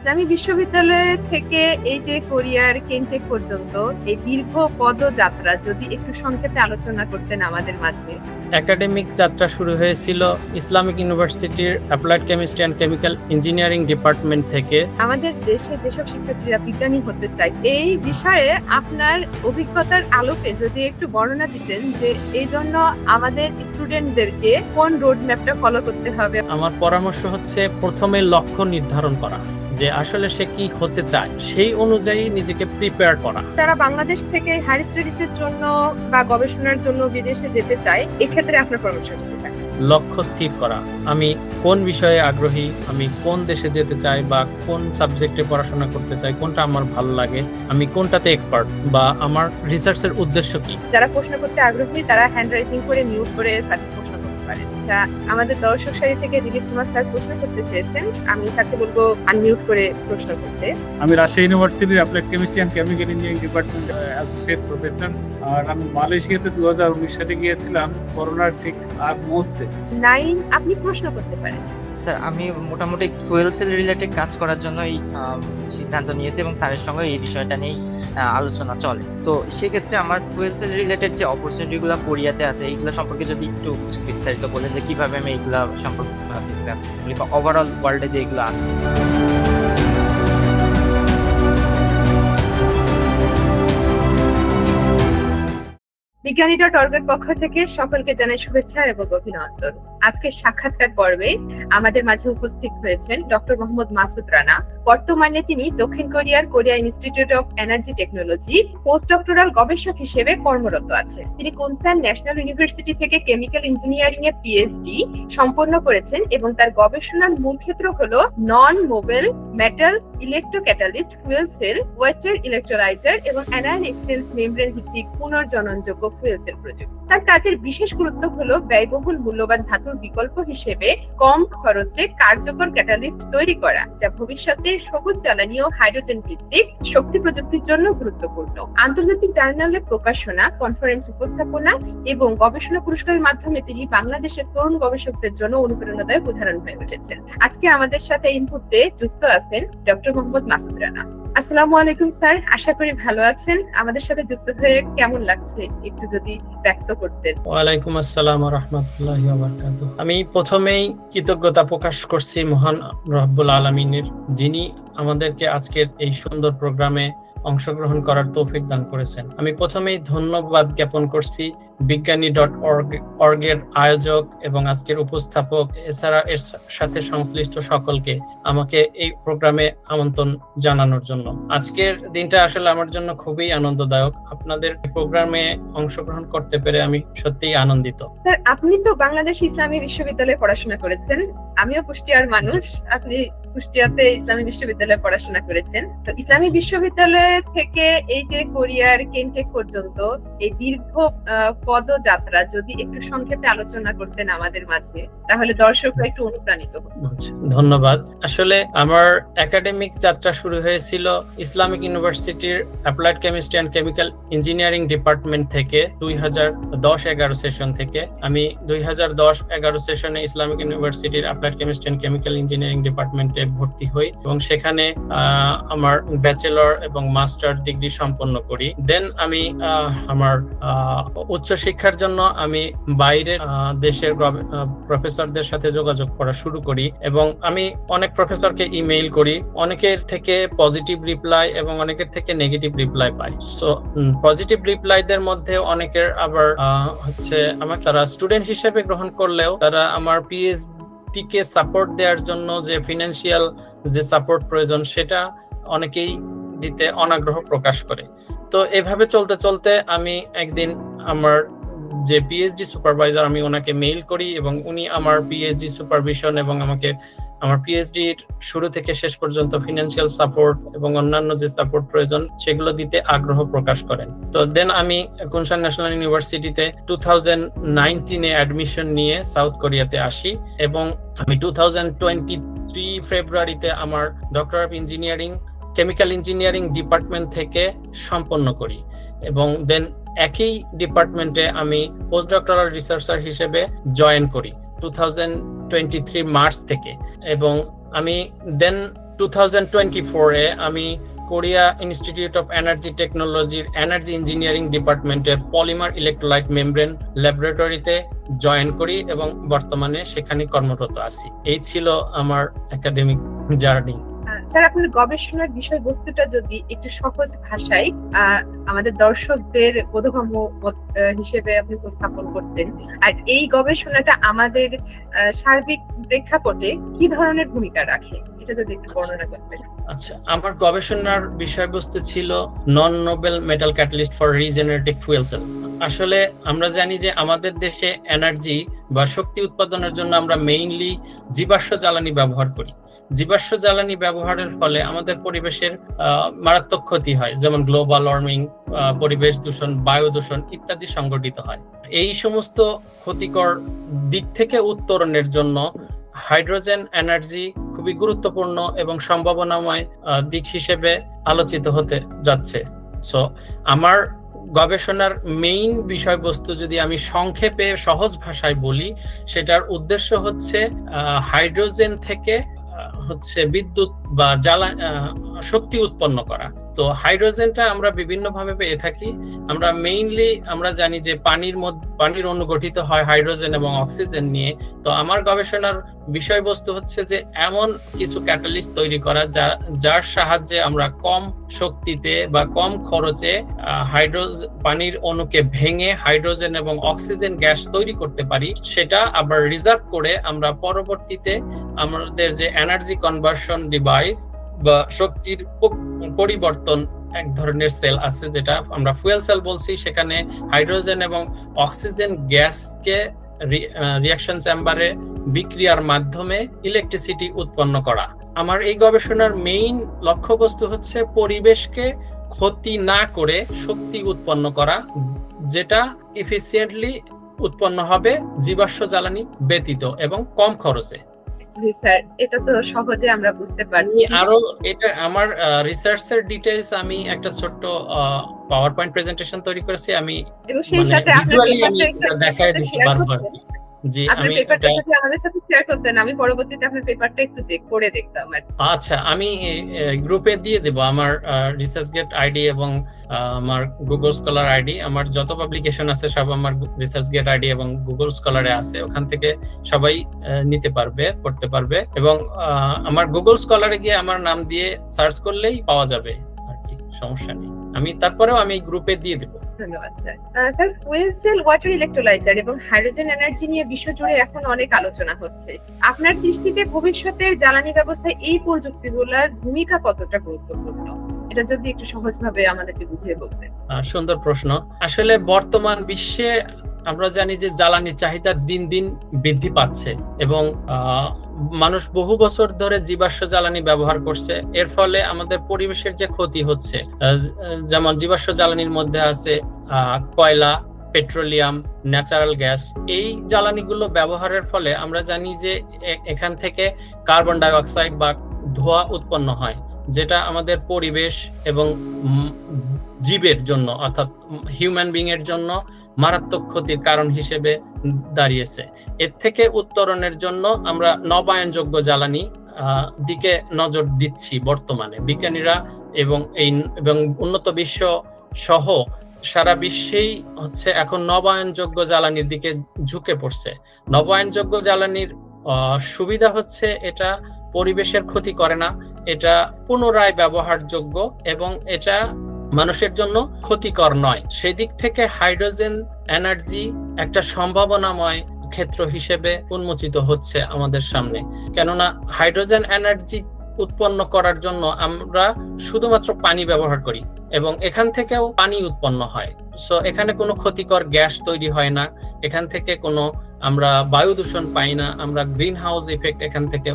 ইসলামী বিশ্ববিদ্যালয় থেকে এই যে কোরিয়ার কেন্টেক পর্যন্ত এই দীর্ঘ পদযাত্রা যদি একটু সংক্ষেপে আলোচনা করতেন আমাদের মাঝে। একাডেমিক যাত্রা শুরু হয়েছিল ইসলামিক ইউনিভার্সিটির applied chemistry and chemical engineering department থেকে। আমাদের দেশে যেসব শিক্ষার্থীরা বিজ্ঞানী হতে চায় এই বিষয়ে আপনার অভিজ্ঞতার আলোকে যদি একটু বর্ণনা দিতেন যে এই জন্য আমাদের স্টুডেন্টদেরকে কোন রোড ম্যাপটা ফলো করতে হবে। আমার পরামর্শ হচ্ছে প্রথমে লক্ষ্য নির্ধারণ করা, যে আসলে সে কি হতে চায়, সেই অনুযায়ী নিজেকে প্রিপেয়ার করা। তারা বাংলাদেশ থেকে হায়ার স্টাডিজের জন্য বা গবেষণার জন্য বিদেশে যেতে চায়, এক্ষেত্রে আপনার পরামর্শ কি থাকে? লক্ষ্য স্থির করা, আমি কোন বিষয়ে আগ্রহী, আমি কোন দেশে যেতে চাই বা কোন সাবজেক্টে পড়াশোনা করতে চাই, কোনটা আমার ভালো লাগে, আমি কোনটাতে এক্সপার্ট বা আমার রিসার্চের উদ্দেশ্য কি। যারা প্রশ্ন করতে আগ্রহী তারা হ্যান্ড রাইজিং করে মিউট করে স্যারকে প্রশ্ন করতে পারেন। আচ্ছা, আমাদের দর্শক সারি থেকে দিলীপ কুমার স্যার প্রশ্ন করতে চেয়েছেন, আমি স্যারকে বলবো আনমিউট করে প্রশ্ন করতে। আমি রাজশাহী ইউনিভার্সিটির applied chemistry and chemical engineering department associate professor. আর আমি মালয়েশিয়াতে 2019 সালে গিয়েছিলাম করোনার ঠিক আগ মুহূর্তে। 9 আপনি প্রশ্ন করতে পারেন। স্যার, আমি মোটামুটি ফুয়েল সেল রিলেটেড কাজ করার জন্য এই সিদ্ধান্ত নিয়েছি এবং স্যারের সঙ্গে এই বিষয়টা নিয়েই আলোচনা চলে। তো সেক্ষেত্রে আমার ফুয়েল সেল রিলেটেড যে অপরচুনিটিগুলো কোরিয়াতে আছে এইগুলো সম্পর্কে যদি একটু বিস্তারিত বলেন যে কিভাবে আমি এইগুলো সম্পর্কে ওভারঅল ওয়ার্ল্ডে যে এগুলো আছে। বিজ্ঞানী.org-এর পক্ষ থেকে সকলকে জানাই শুভেচ্ছা এবং অভিনন্দন। আজকে সাক্ষাৎকার পর্বে আমাদের মাঝে উপস্থিত হয়েছেন ডক্টর মোহাম্মদ মাসুদ রানা। বর্তমানে তিনি দক্ষিণ কোরিয়ার Korea institute of energy technology post doctoral গবেষক হিসেবে কর্মরত আছেন। তিনি কুনসান ন্যাশনাল ইউনিভার্সিটি থেকে কেমিক্যাল ইঞ্জিনিয়ারিং এ পিএইচডি সম্পন্ন করেছেন এবং তার গবেষণার মূল ক্ষেত্র হলো non noble metal electrocatalyst, fuel cell, water electrolyser এবং অ্যানায়ন এক্সচেঞ্জ মেমব্রেন ভিত্তিক পুনর্জননযোগ্য ফুয়েল সেল প্রযুক্তি। তার কাজের বিশেষ গুরুত্ব হলো ব্যয়বহুল মূল্যবান ধাতুর বিকল্প হিসেবে কম খরচে কার্যকর ক্যাটালিস্ট তৈরি করা, যা ভবিষ্যতে সবুজ জ্বালানি ও হাইড্রোজেন ভিত্তিক শক্তি প্রযুক্তির জন্য গুরুত্বপূর্ণ। আন্তর্জাতিক জার্নালে প্রকাশনা, কনফারেন্স উপস্থাপনা এবং গবেষণা পুরস্কারের মাধ্যমে তিনি বাংলাদেশের তরুণ গবেষকদের জন্য অনুপ্রেরণাদায়ক উদাহরণ হয়ে উঠেছেন। আজকে আমাদের সাথে এই মুহূর্তে যুক্ত আছেন ডক্টর মোহাম্মদ মাসুদ রানা। আসসালামু আলাইকুম স্যার, আশা করি ভালো আছেন। আমাদের সাথে যুক্ত হয়ে কেমন লাগছে একটু যদি ব্যক্ত করতেন। ওয়ালাইকুম আসসালাম ওয়া রাহমাতুল্লাহি ওয়া বারাকাতুহু। আমি প্রথমেই কৃতজ্ঞতা প্রকাশ করছি মহান রব্বুল আলামিনের, যিনি আমাদেরকে আজকের এই সুন্দর প্রোগ্রামে অংশগ্রহণ করার তৌফিক দান করেছেন। আমি প্রথমেই ধন্যবাদ জ্ঞাপন করছি বিজ্ঞানী.org এর আয়োজক এবং আজকের উপস্থাপক, এছাড়া এর সাথে সংশ্লিষ্ট সকলকে আমাকে এই প্রোগ্রামে আমন্ত্রণ জানানোর জন্য। আজকের দিনটা আসলে আমার জন্য খুবই আনন্দদায়ক। আপনাদের প্রোগ্রামে অংশগ্রহণ করতে পেরে আমি সত্যিই আনন্দিত। স্যার, আপনি তো বাংলাদেশ ইসলামী বিশ্ববিদ্যালয়ে পড়াশোনা করেছেন, আমিও কুষ্টিয়ার মানুষ। আপনি কুষ্টিয়াতে ইসলামী বিশ্ববিদ্যালয়ে পড়াশোনা করেছেন। তো ইসলামী বিশ্ববিদ্যালয় থেকে এই যে কোরিয়ার কেন্টেক পর্যন্ত এই দীর্ঘ পদযাত্রা যদি একটু সংক্ষেপে আলোচনা করতেন আমাদের মাঝে, তাহলে দর্শকরা একটু অনুপ্রাণিত হতো। ধন্যবাদ। আসলে আমার একাডেমিক যাত্রা শুরু হয়েছিল ইসলামিক ইউনিভার্সিটির applied chemistry and chemical engineering department থেকে 2010-11 সেশন থেকে। আমি 2010-11 সেশনে ইসলামিক ইউনিভার্সিটির applied chemistry and chemical engineering ডিপার্টমেন্টে ভর্তি হই এবং সেখানে আমার ব্যাচেলর এবং মাস্টার ডিগ্রি সম্পন্ন করি। দেন আমি আমার উচ্চশিক্ষার জন্য আমি বাইরের দেশের প্রফেসরদের সাথে যোগাযোগ করা শুরু করি এবং আমি অনেক প্রফেসরকে ইমেইল করি। অনেকের থেকে পজিটিভ রিপ্লাই এবং অনেকের থেকে নেগেটিভ রিপ্লাই পাই। সো পজিটিভ রিপ্লাইদের মধ্যে অনেকের আবার আমাকে তারা স্টুডেন্ট হিসেবে গ্রহণ করলেও তারা আমার পিএইচডি কে সাপোর্ট দেওয়ার জন্য যে ফিনান্সিয়াল যে সাপোর্ট প্রয়োজন সেটা অনেকেই দিতে অনাগ্রহ প্রকাশ করে। তো এভাবে চলতে চলতে আমি একদিন আমার যে পিএইচডি সুপারভাইজার, আমি ওনাকে মেইল করি এবং উনি আমার পিএইচডি সুপারভিশন এবং আমাকে আমার পিএইচডি শুরু থেকে শেষ পর্যন্ত ফিনান্সিয়াল সাপোর্ট এবং অন্যান্য যে সাপোর্ট প্রয়োজন সেগুলো দিতে আগ্রহ প্রকাশ করেন। তো দেন আমি কুনসান ন্যাশনাল ইউনিভার্সিটিতে 2019-এ অ্যাডমিশন নিয়ে সাউথ কোরিয়াতে আসি এবং আমি 2023 ফেব্রুয়ারিতে আমার doctor of engineering chemical engineering department থেকে সম্পন্ন করি এবং দেন একই ডিপার্টমেন্টে আমি পোস্ট ডক্টরাল রিসার্চার হিসেবে জয়েন করি 2023 মার্চ থেকে। এবং আমি দেন 2024-এ আমি কোরিয়া ইনস্টিটিউট অফ এনার্জি টেকনোলজির এনার্জি ইঞ্জিনিয়ারিং ডিপার্টমেন্টের পলিমার ইলেকট্রোলাইট মেমব্রেন ল্যাবরেটরিতে জয়েন করি এবং বর্তমানে সেখানে কর্মরত আছি। এই ছিল আমার একাডেমিক জার্নি। স্যার, আপনার গবেষণার বিষয়বস্তুটা যদি একটু সহজ ভাষায় আমাদের দর্শকদের বোধগম্য হিসেবে আপনি উপস্থাপন করতেন, আর এই গবেষণাটা আমাদের সার্বিক প্রেক্ষাপটে কি ধরনের ভূমিকা রাখে, এটা যদি একটু বর্ণনা করতেন। আচ্ছা, আমার গবেষণার বিষয়বস্তু ছিল non noble metal catalyst for regenerative fuel cell. আসলে আমরা জানি যে আমাদের দেশে এনার্জি বা শক্তি উৎপাদনের জন্য আমরা মেইনলি জীবাশ্ম জ্বালানি ব্যবহার করি। জীবাশ্ম জ্বালানি ব্যবহারের ফলে আমাদের পরিবেশের মারাত্মক ক্ষতি হয়, যেমন গ্লোবাল ওয়ার্মিং, পরিবেশ দূষণ, বায়ু দূষণ ইত্যাদি সংঘটিত হয়। এই সমস্ত ক্ষতিকর দিক থেকে উত্তরণের জন্য হাইড্রোজেন এনার্জি খুবই গুরুত্বপূর্ণ এবং সম্ভাবনাময় দিক হিসেবে আলোচিত হতে যাচ্ছে। সো আমার গবেষণার মেইন বিষয়বস্তু যদি আমি সংক্ষেপে সহজ ভাষায় বলি, সেটার উদ্দেশ্য হচ্ছে হাইড্রোজেন থেকে বিদ্যুৎ বা শক্তি উৎপন্ন করা। তো হাইড্রোজেনটা আমরা বিভিন্ন ভাবে পেয়ে থাকি। আমরা মেইনলি আমরা জানি যে পানির অণু গঠিত হয় হাইড্রোজেন এবং অক্সিজেন নিয়ে। তো আমার গবেষণার বিষয়বস্তু হচ্ছে যে এমন কিছু ক্যাটালিস্ট তৈরি করা যার সাহায্যে আমরা কম শক্তিতে বা কম খরচে পানির অণুকে ভেঙে হাইড্রোজেন এবং অক্সিজেন গ্যাস তৈরি করতে পারি। সেটা আবার রিজার্ভ করে আমরা পরবর্তীতে আমাদের যে এনার্জি কনভার্সন ডিভাইস বা শক্তির পরিবর্তন এক ধরনের সেল আছে যেটা আমরা ফুয়েল সেল বলছি, সেখানে হাইড্রোজেন এবং অক্সিজেন গ্যাসকে রিঅ্যাকশন চেম্বারে বিক্রিয়ার মাধ্যমে ইলেকট্রিসিটি উৎপন্ন করা। আমার এই গবেষণার মেইন লক্ষ্যবস্তু হচ্ছে পরিবেশকে ক্ষতি না করে শক্তি উৎপন্ন করা, যেটা এফিসিয়েন্টলি উৎপন্ন হবে জীবাশ্ম জ্বালানি ব্যতীত এবং কম খরচে। জি স্যার, এটা তো সহজে আমরা বুঝতে পারছি। আরো এটা আমার রিসার্চের ডিটেইলস আমি একটা ছোট্ট পাওয়ার পয়েন্ট প্রেজেন্টেশন তৈরি করেছি, আমি এবং সেই সাথে আপনার দেখাই দিতে পারবো। জি, আমি পেপারটা যদি আমাদের সাথে শেয়ার করতেন, আমি পরবর্তীতে আপনার পেপারটা একটু পড়ে দেখতাম। আচ্ছা, আমি গ্রুপে দিয়ে দেব আমার রিসার্চগেট আইডি এবং আমার গুগল স্কলার আইডি। আমার যত পাবলিকেশন আছে সব আমার রিসার্চগেট আইডি এবং গুগল স্কলারে আছে, ওখান থেকে সবাই নিতে পারবে, পড়তে পারবে। এবং আমার গুগল স্কলারে গিয়ে আমার নাম দিয়ে সার্চ করলেই পাওয়া যাবে আর কি, সমস্যা নেই। তারপরেও আমি গ্রুপে দিয়ে দেব। ধন্যবাদ sir. Sir, fuel cell, water electrolyser এবং হাইড্রোজেন এনার্জি নিয়ে বিশ্বজুড়ে এখন অনেক আলোচনা হচ্ছে। আপনার দৃষ্টিতে ভবিষ্যতের জ্বালানি ব্যবস্থায় এই প্রযুক্তিগুলোর ভূমিকা কতটা গুরুত্বপূর্ণ, এটা যদি একটু সহজভাবে আমাদেরকে বুঝিয়ে বলতেন। সুন্দর প্রশ্ন। আসলে বর্তমান বিশ্বে আমরা জানি যে জ্বালানির চাহিদা দিন দিন বৃদ্ধি পাচ্ছে এবং মানুষ বহু বছর ধরে জীবাশ্ম জ্বালানি ব্যবহার করছে। এর ফলে আমাদের পরিবেশের যে ক্ষতি হচ্ছে, যেমন জীবাশ্ম জ্বালানির মধ্যে আছে কয়লা, পেট্রোলিয়াম, ন্যাচারাল গ্যাস। এই জ্বালানিগুলো ব্যবহারের ফলে আমরা জানি যে এখান থেকে কার্বন ডাই অক্সাইড বা ধোঁয়া উৎপন্ন হয়, যেটা আমাদের পরিবেশ এবং জীবের জন্য অর্থাৎ হিউম্যান বিং এর জন্য মারাত্মক ক্ষতির কারণ হিসেবে দাঁড়িয়েছে। এর থেকে উত্তরণের জন্য আমরা নবায়নযোগ্য জ্বালানি দিকে নজর দিচ্ছি বর্তমানে। বিজ্ঞানীরা এবং উন্নত বিশ্ব সহ সারা বিশ্বেই এখন নবায়নযোগ্য জ্বালানির দিকে ঝুঁকে পড়ছে। নবায়নযোগ্য জ্বালানির সুবিধা হচ্ছে এটা পরিবেশের ক্ষতি করে না, এটা পুনরায় ব্যবহারযোগ্য এবং এটা মানুষের জন্য ক্ষতিকর নয়। সেদিক থেকে হাইড্রোজেন এনার্জি একটা সম্ভাবনাময় ক্ষেত্র হিসেবে উন্মোচিত হচ্ছে আমাদের সামনে। কেননা হাইড্রোজেন এনার্জি উৎপন্ন করার জন্য আমরা শুধুমাত্র পানি ব্যবহার করি এবং এখান থেকেও পানি উৎপন্ন হয়। সো এখানে কোনো ক্ষতিকর গ্যাস তৈরি হয় না, এখান থেকে কোনো আমরা বায়ু দূষণ পাই না, আমরা গ্রিন হাউস ইফেক্ট এখান থেকে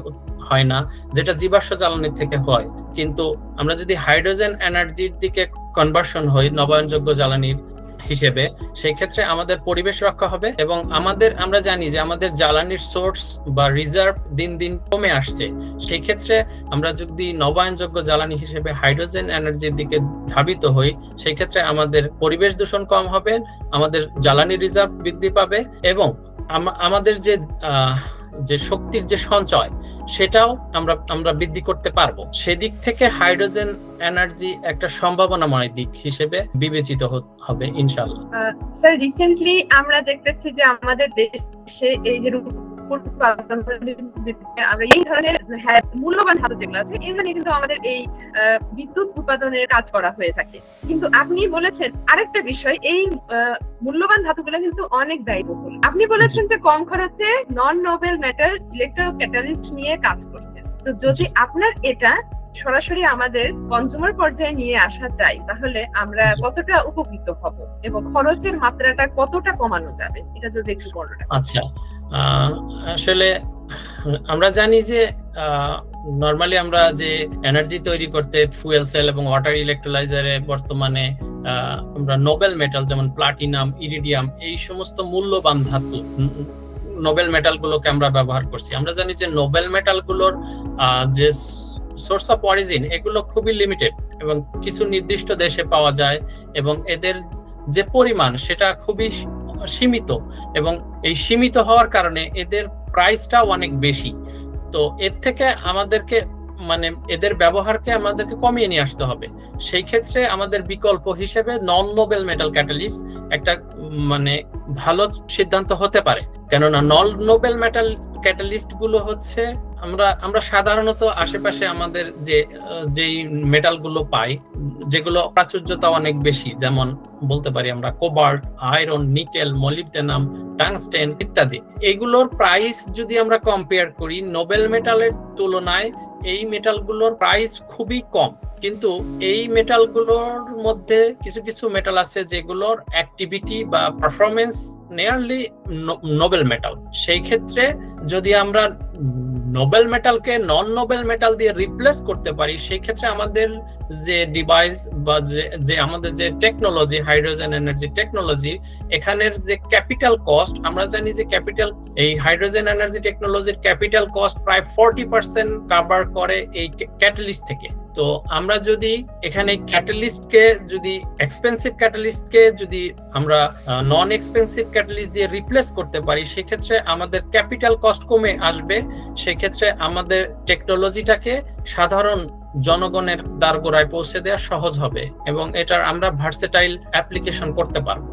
হয় না, যেটা জীবাশ্ম জ্বালানির থেকে হয়। কিন্তু আমরা যদি হাইড্রোজেন এনার্জির দিকে কনভার্সন হই নবায়নযোগ্য জ্বালানির হিসেবে, সেই ক্ষেত্রে আমাদের পরিবেশ রক্ষা হবে এবং আমরা জানি যে আমাদের জ্বালানির সোর্স বা রিজার্ভ দিন দিন কমে আসছে। সেই ক্ষেত্রে আমরা যদি নবায়নযোগ্য জ্বালানি হিসেবে হাইড্রোজেন এনার্জির দিকে ধাবিত হই, সেই ক্ষেত্রে আমাদের পরিবেশ দূষণ কম হবে, আমাদের জ্বালানি রিজার্ভ বৃদ্ধি পাবে এবং আমাদের যে শক্তির যে সঞ্চয়, সেটাও আমরা বৃদ্ধি করতে পারবো। সেদিক থেকে হাইড্রোজেন এনার্জি একটা সম্ভাবনাময় দিক হিসেবে বিবেচিত হবে ইনশাআল্লাহ। স্যার, রিসেন্টলি আমরা দেখতেছি যে আমাদের দেশে এই যে আমরা এই ধরনের মূল্যবান ধাতু যেগুলো আছে এগুলো নিয়ে কিন্তু আমাদের এই বিদ্যুৎ উৎপাদনের কাজ করা হয়ে থাকে। কিন্তু আপনি বলেছেন আরেকটা বিষয়, এই মূল্যবান ধাতুগুলো কিন্তু অনেক ব্যয়বহুল। আপনি বলেছেন যে কম খরচে নন নোবেল মেটাল ইলেকট্রোক্যাটালিস্ট নিয়ে কাজ করছেন। তো যদি আপনার এটা সরাসরি আমাদের কনজিউমার পর্যায়ে নিয়ে আসা যায় তাহলে আমরা কতটা উপকৃত হব এবং খরচের মাত্রাটা কতটা কমানো যাবে, এটা যদি একটু বলেন। আচ্ছা, আসলে আমরা জানি যে নরমালি আমরা যে এনার্জি তৈরি করতে ফুয়েল সেল এবং ওয়াটার ইলেকট্রোলাইজারে বর্তমানে আমরা নোবেল মেটাল যেমন প্লাটিনাম, ইরিডিয়াম এই সমস্ত মূল্যবান ধাতু নোবেল মেটাল গুলোকে আমরা ব্যবহার করছি। আমরা জানি যে নোবেল মেটাল গুলোর যে সোর্স অফ অরিজিন এগুলো খুবই লিমিটেড এবং কিছু নির্দিষ্ট দেশে পাওয়া যায় এবং এদের যে পরিমাণ সেটা খুবই সীমিত এবং এই সীমিত হওয়ার কারণে এদের প্রাইসটাও অনেক বেশি। তো এর থেকে আমাদেরকে মানে এদের ব্যবহারকে আমাদেরকে কমিয়ে নিয়ে আসতে হবে। সেই ক্ষেত্রে আমাদের বিকল্প হিসেবে নন নোবেল মেটাল ক্যাটালিস্ট একটা মানে ভালো সিদ্ধান্ত হতে পারে। কেননা নন নোবেল মেটাল ক্যাটালিস্ট গুলো হচ্ছে আমরা সাধারণত আশেপাশে আমাদের যেই মেটাল গুলো পাই যেগুলো প্রাচুর্যতা অনেক বেশি, যেমন বলতে পারি আমরা cobalt, iron, nickel, molybdenum, tungsten ইত্যাদি, এগুলোর প্রাইস যদি আমরা কম্পেয়ার করি নোবেল মেটালের তুলনায় এই মেটালগুলোর প্রাইস খুবই কম। কিন্তু এই মেটালগুলোর মধ্যে কিছু কিছু মেটাল আছে যেগুলোর অ্যাক্টিভিটি বা পারফরমেন্স নিয়ারলি নোবেল মেটাল। সেই ক্ষেত্রে যদি আমরা নোবেল মেটালকে নন নোবেল মেটাল দিয়ে রিপ্লেস করতে পারি সেই ক্ষেত্রে আমাদের যে ডিভাইস বা যে আমাদের যে টেকনোলজি হাইড্রোজেন এনার্জি টেকনোলজি এখানের যে ক্যাপিটাল কস্ট, আমরা জানি যে এই হাইড্রোজেন এনার্জি টেকনোলজির ক্যাপিটাল কস্ট প্রায় 40% কভার করে এই ক্যাটালিস্ট থেকে। তো আমরা যদি এখানে ক্যাটালিস্টকে যদি এক্সপেন্সিভ ক্যাটালিস্টকে যদি আমরা নন এক্সপেন্সিভ ক্যাটালিস্ট দিয়ে রিপ্লেস করতে পারি সেক্ষেত্রে আমাদের ক্যাপিটাল কস্ট কমে আসবে। সেক্ষেত্রে আমাদের টেকনোলজিটাকে সাধারণ জনগণের দ্বারগোড়ায় পৌঁছে দেওয়া সহজ হবে এবং এটার আমরা ভার্সেটাইল অ্যাপ্লিকেশন করতে পারবো।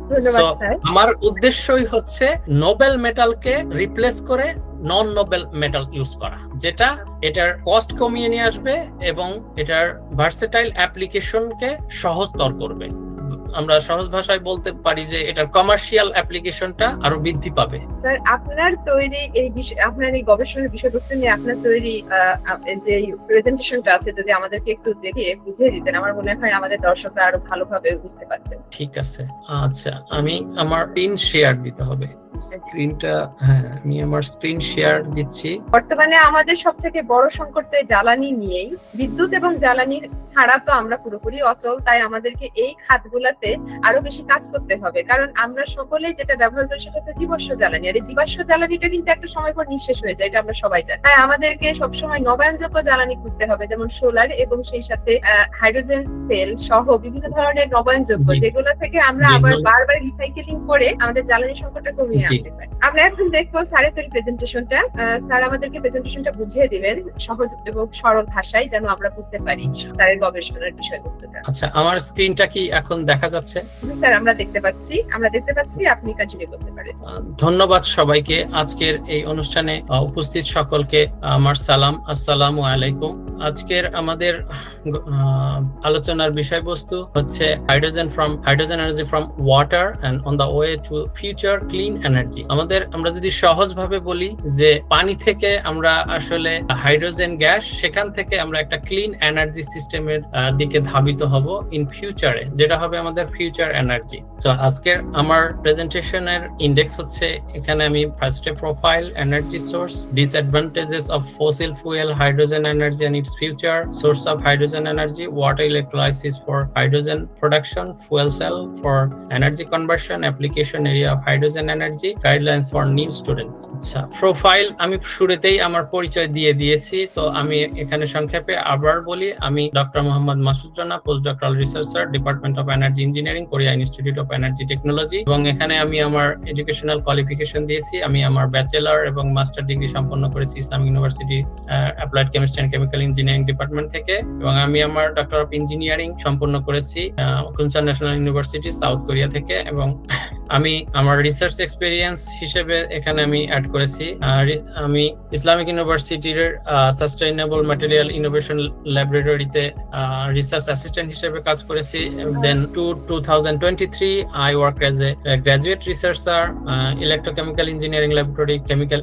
আমার উদ্দেশ্যই হচ্ছে নোবেল মেটালকে রিপ্লেস করে নন নোবেল মেটাল ইউজ করা, যেটা এটার কস্ট কমিয়ে নিয়ে আসবে এবং এটার ভার্সেটাইল অ্যাপ্লিকেশনকে সহজতর করবে। আমরা সহজ ভাষায় বলতে পারি যে এটার কমার্শিয়াল অ্যাপ্লিকেশনটা আরো বৃদ্ধি পাবে। স্যার, আপনার তৈরি এই আপনার এই গবেষণার বিষয়বস্তু নিয়ে আপনার তৈরি যে প্রেজেন্টেশনটা আছে যদি আমাদেরকে একটু দেখিয়ে বুঝিয়ে দিতেন, আমার মনে হয় আমাদের দর্শকরা আরো ভালোভাবে বুঝতে পারতেন। ঠিক আছে, আচ্ছা আমি আমার স্ক্রিন শেয়ার দিতে হবে। স্ক্রিনটা, হ্যাঁ আমি আমার স্ক্রিন শেয়ার দিচ্ছি। বর্তমানে আমাদের সবথেকে বড় সংকট তো জ্বালানি নিয়েই। বিদ্যুৎ এবং জ্বালানি ছাড়া তো আমরা পুরোপুরি অচল, তাই আমাদেরকে এই খাতগুলোতে আরো বেশি কাজ করতে হবে। কারণ আমরা সকলেই যেটা ব্যবহার করি সেটা হচ্ছে জীবাশ্ম জ্বালানি, আর এই জীবাশ্ম জ্বালানিটা কিন্তু একটা সময় পর নিঃশেষ হয়ে যায়, এটা আমরা সবাই জানি। তাই আমাদেরকে সবসময় নবায়নযোগ্য জ্বালানি খুঁজতে হবে, যেমন সোলার এবং সেই সাথে হাইড্রোজেন সেল সহ বিভিন্ন ধরনের নবায়নযোগ্য, যেগুলো থেকে আমরা আবার বারবার রিসাইকেলিং করে আমাদের জ্বালানি সংকটটা কমিয়ে আনতে পারি। আমরা এখন দেখবো স্যারের তৈরি প্রেজেন্টেশনটা। স্যার আমাদেরকে প্রেজেন্টেশনটা বুঝিয়ে দিবেন সহজ এবং সরল ভাষায়, যেন আমরা বুঝতে পারি স্যারের গবেষণার বিষয়বস্তুটা। আচ্ছা, আমার স্ক্রিনটা কি এখন দেখা যাচ্ছে? জি স্যার, আমরা দেখতে পাচ্ছি, আপনি কন্টিনিউ করতে পারেন। ধন্যবাদ সবাইকে। আজকের এই অনুষ্ঠানে উপস্থিত সকলকে আমার সালাম, আসসালামু আলাইকুম। আজকের আমাদের আলোচনার বিষয়বস্তু হচ্ছে hydrogen energy from water and on the way to future clean energy. আমরা যদি সহজভাবে বলি যে পানি থেকে আমরা আসলে হাইড্রোজেন গ্যাস, সেখান থেকে আমরা একটা ক্লিন এনার্জি সিস্টেমের দিকে ধাবিত হব ইন ফিউচারে, যেটা হবে আমাদের ফিউচার এনার্জি। তো আজকের আমার প্রেজেন্টেশনের ইন্ডেক্স হচ্ছে, এখানে আমি ফার্স্টে profile, energy source, disadvantages of fossil fuel hydrogen energy and its future, source of hydrogen energy, water electrolysis for hydrogen production, fuel cell for energy conversion, application area of hydrogen energy, guideline for new students. আচ্ছা, profile আমি শুরুতেই আমার পরিচয় দিয়ে দিয়েছি, তো আমি এখানে সংক্ষেপে আবার বলি। আমি doctor Mohammad Masud Rana, post doctoral researcher, department of energy engineering, Korea institute of energy technology. এবং এখানে আমি আমার এডুকেশনাল কোয়ালিফিকেশন দিয়েছি। আমি আমার ব্যাচেলর এবং মাস্টার ডিগ্রি সম্পন্ন করেছি Islamic university applied chemistry and chemical engineering department থেকে, এবং আমি আমার ডক্টর অফ ইঞ্জিনিয়ারিং সম্পন্ন করেছি কুনসান ন্যাশনাল ইউনিভার্সিটি সাউথ কোরিয়া থেকে। এবং আমি আমার রিসার্চ এক্সপেরিয়েন্স হিসেবে এখানে আমি অ্যাড করেছি আমি ইসলামিক ইউনিভার্সিটির সাস্টেইনেবল ম্যাটেরিয়াল ইনোভেশন ল্যাবরেটরিতে রিসার্চ অ্যাসিস্ট্যান্ট হিসেবে কাজ করেছি। দেন 2023 I worked as a graduate researcher, electrochemical engineering laboratory, chemical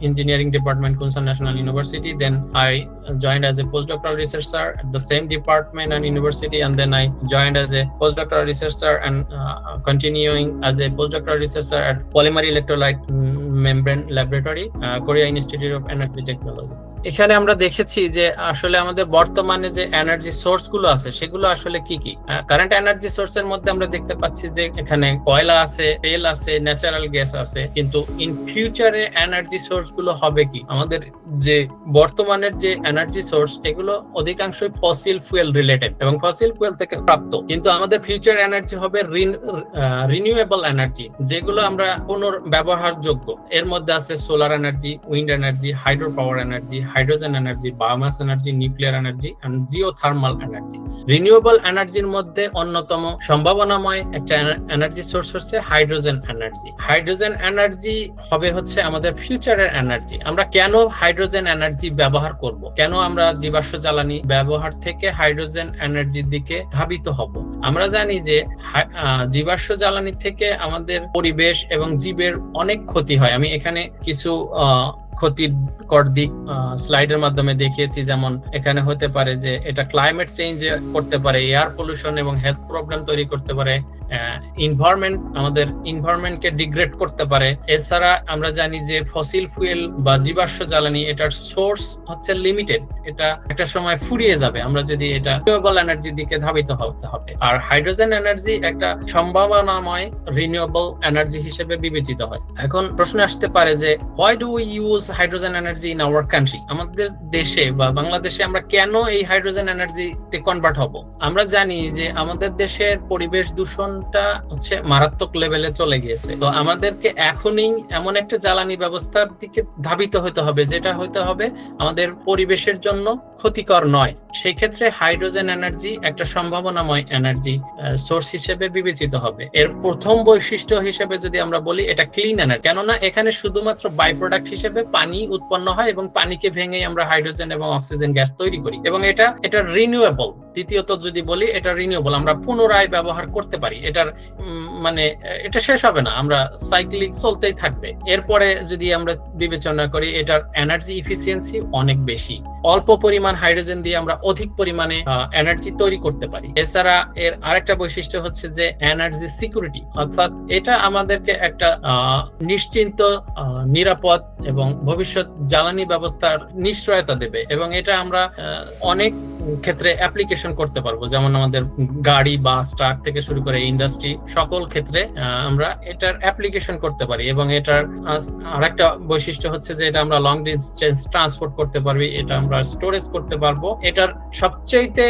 engineering department, Kunsan National University. Then I joined as a postdoctoral researcher at the same department and university, and then I joined as a postdoctoral researcher and continuing as a postdoctoral researcher at Polymer Electrolyte Membrane Laboratory, Korea Institute of Energy Technology. এখানে আমরা দেখেছি যে আসলে আমাদের বর্তমানে যে energy source গুলো আছে সেগুলো আসলে কি কি। কারেন্ট এনার্জি সোর্সের মধ্যে আমরা দেখতে পাচ্ছি যে এখানে কয়লা আছে, তেল আছে, ন্যাচারাল গ্যাস আছে, কিন্তু ইন ফিউচারে এনার্জি সোর্স গুলো হবে কি? আমাদের যে বর্তমানের যে এনার্জি সোর্স এগুলো অধিকাংশই ফসিল ফুয়েল রিলেটেড এবং ফসিল ফুয়েল থেকে প্রাপ্ত, কিন্তু আমাদের ফিউচার এনার্জি হবে রিনিউয়েবল এনার্জি, যেগুলো আমরা পুনর্ব্যবহারযোগ্য। এর মধ্যে আছে solar energy, wind energy, hydro power energy, hydrogen energy, biomass energy, nuclear energy and geothermal energy. Renewable এনার্জির মধ্যে অন্যতম সম্ভাবনাময় একটা এনার্জি সোর্স হচ্ছে হাইড্রোজেন এনার্জি। হাইড্রোজেন এনার্জি হবে হচ্ছে আমাদের ফিউচারের এনার্জি। আমরা কেন হাইড্রোজেন এনার্জি ব্যবহার করব? কেন আমরা জীবাশ্ম জ্বালানি ব্যবহার থেকে হাইড্রোজেন এনার্জির দিকে ধাবিত হব? আমরা জানি যে জীবাশ্ম জ্বালানি থেকে আমাদের পরিবেশ এবং জীবের অনেক ক্ষতি হয়। আমি এখানে কিছু ক্ষতিকর দিক স্লাইডের মাধ্যমে দেখিয়েছি। যেমন এখানে হতে পারে যে এটা ক্লাইমেট চেঞ্জ করতে পারে, এয়ার পলিউশন এবং হেলথ প্রবলেম তৈরি করতে পারে, এনভায়রনমেন্ট, আমাদের এনভায়রনমেন্টকে ডিগ্রেড করতে পারে। এছাড়া আমরা জানি যে ফসিল ফুয়েল বা জীবাশ্ম জ্বালানি এটার সোর্স হচ্ছে লিমিটেড, এটা একটা সময় ফুরিয়ে যাবে আমরা যদি এটা রিনিউয়েবল এনার্জির দিকে ধাবিত হতে হবে। আর হাইড্রোজেন এনার্জি একটা সম্ভাবনাময় রিনিউয়েবল এনার্জি হিসেবে বিবেচিত হয়। এখন প্রশ্ন আসতে পারে যে why do we use hydrogen energy in our country? আমাদের দেশে বা বাংলাদেশে আমরা কেন এই হাইড্রোজেন এনার্জিতে কনভার্ট হব? আমরা জানি যে আমাদের দেশের পরিবেশ দূষণটা হচ্ছে মারাত্মক লেভেলে চলে গিয়েছে। তো আমাদেরকে এখনই এমন একটা জ্বালানি ব্যবস্থার দিকে ধাবিত হতে হবে যেটা হতে হবে আমাদের পরিবেশের জন্য ক্ষতিকর নয়। সেই ক্ষেত্রে হাইড্রোজেন এনার্জি একটা সম্ভাবনাময় এনার্জি সোর্স হিসেবে বিবেচিত হবে। এর প্রথম বৈশিষ্ট্য হিসেবে যদি আমরা বলি, এটা ক্লিন এনার্জি, কেননা এখানে শুধুমাত্র বাই প্রোডাক্ট হিসেবে পানি উৎপন্ন হয় এবং পানিকে ভেঙে আমরা হাইড্রোজেন এবং অক্সিজেন গ্যাস তৈরি করি, এবং এটা রিনিউয়েবল। দ্বিতীয়ত যদি বলি, এটা রিনিউয়েবল, আমরা পুনরায় ব্যবহার করতে পারি। এটার মানে এটা শেষ হবে না, আমরা সাইক্লিক চলতেই থাকবে। এরপরে যদি আমরা বিবেচনা করি, এটার এনার্জি এফিসিয়েন্সি অনেক বেশি। অল্প পরিমাণ হাইড্রোজেন দিয়ে আমরা অধিক পরিমাণে এনার্জি তৈরি করতে পারি। এছাড়া এর আরেকটা বৈশিষ্ট্য হচ্ছে যে এনার্জি সিকিউরিটি, অর্থাৎ এটা আমাদেরকে একটা নিশ্চিন্ত, নিরাপদ এবং ভবিষ্যৎ জ্বালানি ব্যবস্থার নিশ্চয়তা দেবে, এবং এটা আমরা অনেক ক্ষেত্রে অ্যাপ্লিকেশন করতে পারবো। যেমন আমাদের গাড়ি, বাস, ট্রাক থেকে শুরু করে ইন্ডাস্ট্রি, সকল ক্ষেত্রে আমরা এটার অ্যাপ্লিকেশন করতে পারি। এবং এটার আরেকটা বৈশিষ্ট্য হচ্ছে যে এটা আমরা লং ডিস্টেন্স ট্রান্সপোর্ট করতে পারবি, এটা আমরা স্টোরেজ করতে পারবো। এটার সবচাইতে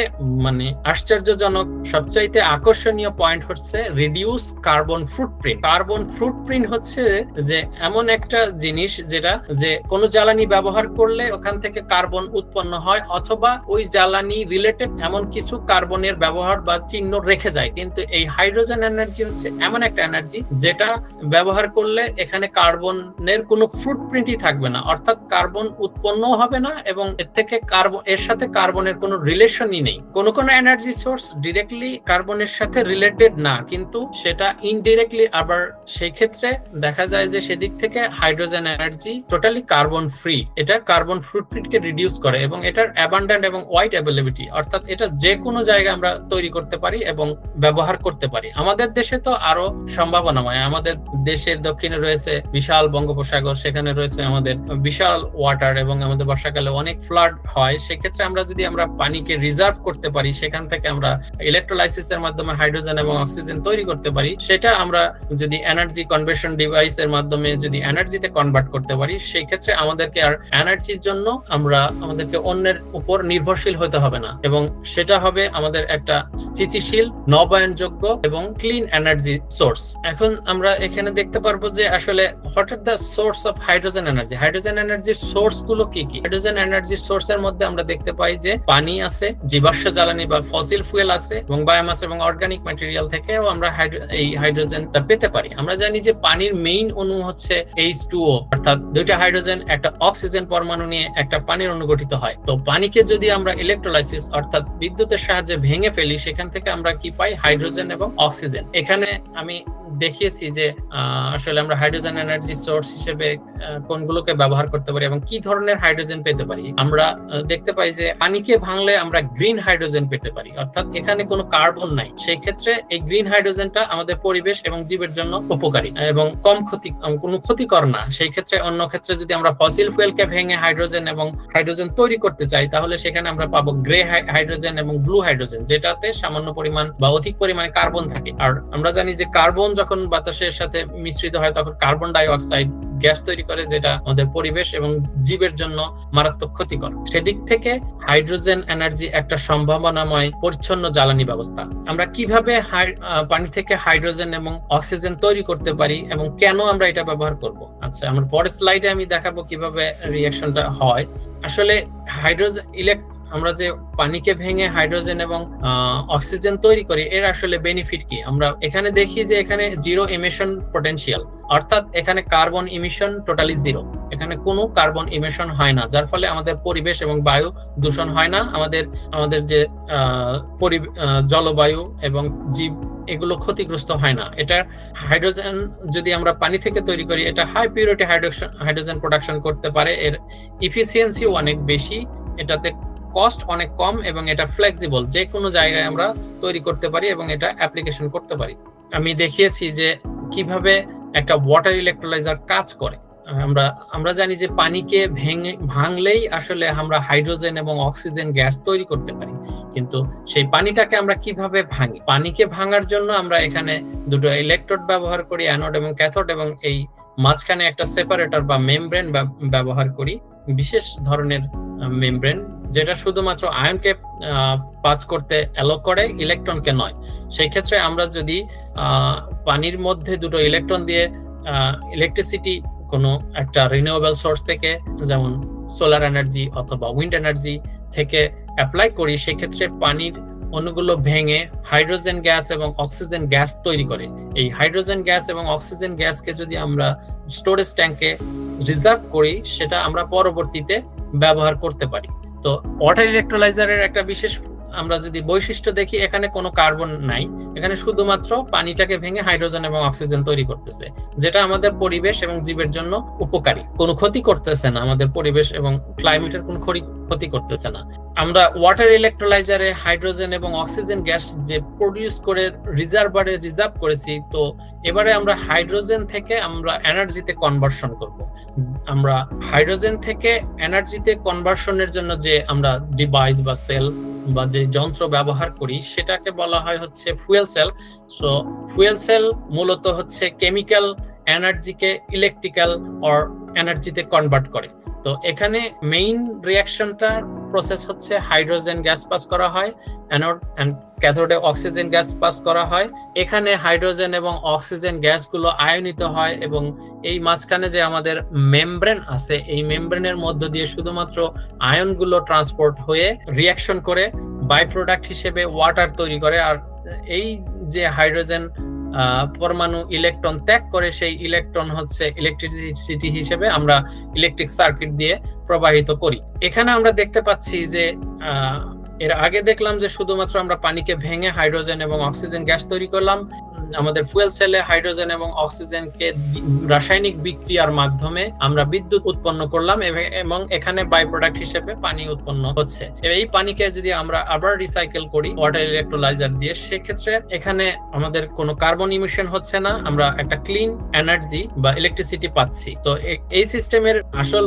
মানে আশ্চর্যজনক, সবচাইতে আকর্ষণীয় পয়েন্ট হচ্ছে reduce carbon footprint. Carbon footprint হচ্ছে যে এমন একটা জিনিস যেটা যে কোনো জ্বালানি ব্যবহার করলে ওখান থেকে কার্বন উৎপন্ন হয়, অথবা ওই জ্বালানি রিলেটেড এমন কিছু কার্বনের ব্যবহার বা চিহ্ন রেখে যায়। কিন্তু এই হাইড্রোজেন এনার্জি হচ্ছে এমন একটা এনার্জি যেটা ব্যবহার করলে এখানে কার্বনের কোনো ফুটপ্রিন্টই থাকবে না, অর্থাৎ কার্বন উৎপন্নও হবে না এবং এর থেকে এর সাথে কার্বনের কোনো রিলেশনই নেই। কোনো এনার্জি সোর্স ডিরেক্টলি কার্বনের সাথে রিলেটেড না, কিন্তু সেটা ইনডিরেক্টলি আবার সেই ক্ষেত্রে দেখা যায় যে সেদিক থেকে hydrogen energy totally carbon free. এটা কার্বন ফুটপ্রিন্টকে রিডিউস করে এবং এটার অ্যাবান্ডেন্ট এবং ওয়াইড অ্যাভেলেবিলিটি, অর্থাৎ এটা যে কোনো জায়গায় আমরা তৈরি করতে পারি এবং ব্যবহার করতে পারি। আমাদের দেশে তো আরো সম্ভাবনাময়। আমাদের দেশের দক্ষিণে রয়েছে বিশাল বঙ্গোপসাগর, সেখানে রয়েছে আমাদের বিশাল ওয়াটার এবং আমাদের বর্ষাকালে অনেক ফ্লাড হয়। সেক্ষেত্রে আমরা যদি পানিকে রিজার্ভ করতে পারি, সেখান থেকে আমরা ইলেকট্রোলাইসিসের মাধ্যমে হাইড্রোজেন এবং অক্সিজেন তৈরি করতে পারি, সেটা আমরা যদি এনার্জি কনভার্সন ডিভাইসের মাধ্যমে যদি এনার্জিতে কনভার্ট করতে পারি, সেই ক্ষেত্রে আমাদেরকে আর এনার্জির জন্য আমাদেরকে অন্যের উপর নির্ভরশীল হতে হবে হবে না, এবং সেটা হবে আমাদের একটা স্থিতিশীল, নবায়নযোগ্য এবং ক্লিন এনার্জি সোর্স। এখন আমরা এখানে দেখতে পারবো যে আসলে what are the source of hydrogen energy. Hydrogen এনার্জির সোর্স গুলো কি কি? হাইড্রোজেন এনার্জির সোর্সের মধ্যে আমরা দেখতে পাই যে পানি আছে, জীবাশ্ম জ্বালানি বা ফসিল ফুয়েল আছে, এবং বায়োমাস এবং অর্গানিক ম্যাটেরিয়াল থেকেও আমরা এই হাইড্রোজেনটা পেতে পারি। আমরা জানি যে পানির মেইন অণু হচ্ছে H2O, অর্থাৎ দুইটা হাইড্রোজেন একটা অক্সিজেন পরমাণু নিয়ে একটা পানির অণু গঠিত হয়। তো পানিকে যদি আমরা ইলেকট্রোলাইসিস অর্থাৎ বিদ্যুতের সাহায্যে ভেঙে ফেলি, সেখান থেকে আমরা কি পাই? হাইড্রোজেন এবং অক্সিজেন। এখানে আমি দেখিয়েছি যে আসলে আমরা হাইড্রোজেন এনার্জি সোর্স হিসেবে কোনগুলোকে ব্যবহার করতে পারি এবং কি ধরনের হাইড্রোজেন পেতে পারি। আমরা দেখতে পাই যে পানিকে ভাঙলে আমরা গ্রিন হাইড্রোজেন পেতে পারি, অর্থাৎ এখানে কোনো কার্বন নাই। সেই ক্ষেত্রে এই গ্রিন হাইড্রোজেনটা আমাদের পরিবেশ এবং জীবের জন্য উপকারী এবং কোনো ক্ষতিকর না। সেই ক্ষেত্রে অন্য ক্ষেত্রে যদি আমরা ফসিল ফুয়েলকে ভেঙে হাইড্রোজেন তৈরি করতে চাই, তাহলে সেখানে আমরা পাবো গ্রে হাইড্রোজেন এবং ব্লু হাইড্রোজেন, যেটাতে সামান্য পরিমাণ বা অধিক পরিমাণে কার্বন থাকে। আর আমরা জানি যে কার্বন যখন বাতাসের সাথে মিশ্রিত হয় তখন কার্বন ডাই অক্সাইড গ্যাস তৈরি করে, যেটা আমাদের পরিবেশ এবং জীবের জন্য মারাত্মক ক্ষতিকর। সেদিক থেকে হাইড্রোজেন এনার্জি একটা সম্ভাবনাময় পরিচ্ছন্ন জ্বালানি ব্যবস্থা। আমরা কিভাবে পানি থেকে হাইড্রোজেন এবং অক্সিজেন তৈরি করতে পারি এবং কেন আমরা এটা ব্যবহার করব? আচ্ছা, আমার পরের স্লাইডে আমি দেখাবো কিভাবে রিঅ্যাকশনটা হয়। আসলে আমরা যে পানিকে ভেঙে হাইড্রোজেন এবং অক্সিজেন তৈরি করি, এর আসলে বেনিফিট কি? আমরা এখানে দেখি যে এখানে জিরো ইমিশন পটেনশিয়াল, অর্থাৎ এখানে কার্বন ইমিশন টোটালি জিরো। এখানে কোনো কার্বন ইমিশন হয় না, যার ফলে আমাদের পরিবেশ এবং বায়ু দূষণ হয় না। আমাদের যে জলবায়ু এবং জীব, এগুলো ক্ষতিগ্রস্ত হয় না। এটা হাইড্রোজেন যদি আমরা পানি থেকে তৈরি করি, এটা হাই পিউরিটি হাইড্রোজেন প্রোডাকশন করতে পারে। এর ইফিসিয়েন্সিও অনেক বেশি, এটাতে কস্ট অনেক কম, এবং এটা ফ্লেক্সিবল, যে কোনো জায়গায় আমরা তৈরি করতে পারি এবং এটা অ্যাপ্লিকেশন করতে পারি। আমি দেখিয়েছি যে কিভাবে একটা ওয়াটার ইলেকট্রোলাইজার কাজ করে। আমরা জানি যে পানিকে ভাঙলেই আসলে আমরা হাইড্রোজেন এবং অক্সিজেন গ্যাস তৈরি করতে পারি, কিন্তু সেই পানিটাকে আমরা কিভাবে ভাঙি? পানিকে ভাঙার জন্য আমরা এখানে দুটো ইলেকট্রোড ব্যবহার করি, অ্যানোড এবং ক্যাথোড, এবং এই মাঝখানে একটা সেপারেটর বা মেমব্রেন ব্যবহার করি, বিশেষ ধরনের মেমব্রেন, যেটা শুধুমাত্র আয়নকে পাস করতে অ্যালো করে, ইলেকট্রনকে নয়। সেই ক্ষেত্রে আমরা যদি পানির মধ্যে দুটো ইলেকট্রন দিয়ে ইলেকট্রিসিটি কোনো একটা রিনিউয়েবল সোর্স থেকে, যেমন সোলার এনার্জি অথবা উইন্ড এনার্জি থেকে অ্যাপ্লাই করি, সেক্ষেত্রে পানির অণুগুলো ভেঙে হাইড্রোজেন গ্যাস এবং অক্সিজেন গ্যাস তৈরি করে। এই হাইড্রোজেন গ্যাস এবং অক্সিজেন গ্যাসকে যদি আমরা স্টোরেজ ট্যাঙ্কে রিজার্ভ করি, সেটা আমরা পরবর্তীতে ব্যবহার করতে পারি। তো ওয়াটার ইলেকট্রোলাইজারের একটা বিশেষ আমরা যদি বৈশিষ্ট্য দেখি, এখানে কোনো কার্বন নাই, এখানে শুধুমাত্র পানিটাকে ভেঙে হাইড্রোজেন এবং অক্সিজেন তৈরি করতেছে, যেটা আমাদের পরিবেশ এবং জীবের জন্য উপকারী। কোনো ক্ষতি করতেছে না, আমাদের পরিবেশ এবং ক্লাইমেটের কোনো ক্ষতি করতেছে না। আমরা ওয়াটার ইলেকট্রোলাইজারে হাইড্রোজেন এবং অক্সিজেন গ্যাস যে প্রডিউস করে রিজার্ভারে রিজার্ভ করেছি, তো এবারে আমরা হাইড্রোজেন থেকে আমরা এনার্জিতে কনভার্সন করব। আমরা হাইড্রোজেন থেকে এনার্জিতে কনভার্সনের জন্য যে আমরা ডিভাইস বা সেল বা যে যন্ত্র ব্যবহার করি, সেটাকে বলা হয় হচ্ছে fuel cell. So fuel cell মূলত হচ্ছে কেমিক্যাল এনার্জিকে ইলেকট্রিক্যাল অর এনার্জিতে কনভার্ট করে। তো এখানে মেইন রিঅ্যাকশনটা প্রসেস হচ্ছে হাইড্রোজেন গ্যাস পাস করা হয়, অ্যানোড এন্ড ক্যাথোডে অক্সিজেন গ্যাস পাস করা হয়। এখানে হাইড্রোজেন এবং অক্সিজেন গ্যাসগুলো আয়নিত হয়, এবং এই মাঝখানে যে আমাদের মেমব্রেন আছে, এই মেমব্রেনের মধ্য দিয়ে শুধুমাত্র আয়নগুলো ট্রান্সপোর্ট হয়ে রিঅ্যাকশন করে বাই প্রোডাক্ট হিসেবে ওয়াটার তৈরি করে। আর এই যে হাইড্রোজেন পরমাণু ইলেকট্রন ত্যাগ করে, সেই ইলেকট্রন হচ্ছে ইলেকট্রিসিটি হিসেবে আমরা ইলেকট্রিক সার্কিট দিয়ে প্রবাহিত করি। এখানে আমরা দেখতে পাচ্ছি যে এর আগে দেখলাম যে শুধুমাত্র আমরা পানিকে ভেঙে হাইড্রোজেন এবং অক্সিজেন গ্যাস তৈরি করলাম। আমাদের ফুয়েল সেলে হাইড্রোজেন এবং অক্সিজেনকে রাসায়নিক বিক্রিয়ার মাধ্যমে আমরা বিদ্যুৎ উৎপন্ন করলাম, এবং এখানে বাই প্রোডাক্ট হিসেবে পানি উৎপন্ন হচ্ছে। এই পানিকে যদি আমরা আবার রিসাইকেল করি ওয়াটার ইলেকট্রোলাইজার দিয়ে, সেক্ষেত্রে এখানে আমাদের কোনো কার্বন ইমিশন হচ্ছে না, আমরা একটা ক্লিন এনার্জি বা ইলেকট্রিসিটি পাচ্ছি। তো এই সিস্টেমের আসল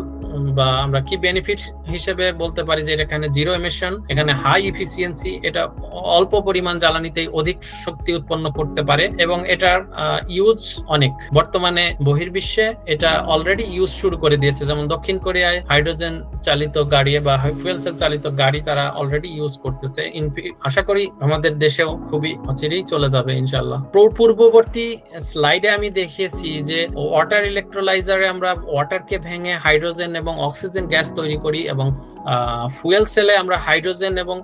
বা আমরা কি বেনিফিট হিসেবে বলতে পারি যে এখানে জিরো এমিশন, এখানে হাই এফিসিয়েন্সি, এটা অল্প পরিমাণ জ্বালানিতেই অধিক শক্তি উৎপন্ন করতে পারে এবং এটার ইউজ অনেক। বর্তমানে বহির্বিশ্বে এটা অলরেডি ইউজ শুরু করে দিয়েছে, যেমন দক্ষিণ কোরিয়ায় হাইড্রোজেন চালিত গাড়ি বা ফুয়েল সেল চালিত গাড়ি তারা অলরেডি ইউজ করতেছে। আশা করি আমাদের দেশেও খুবই অচিরেই চলে যাবে ইনশাআল্লাহ। পূর্ববর্তী স্লাইডে আমি দেখিয়েছি যে ওয়াটার ইলেকট্রোলাইজারে আমরা ওয়াটারকে ভেঙে হাইড্রোজেন এবং অক্সিজেন গ্যাস তৈরি করি এবং ফুয়েল সেলে আমরা হাইড্রোজেন এবং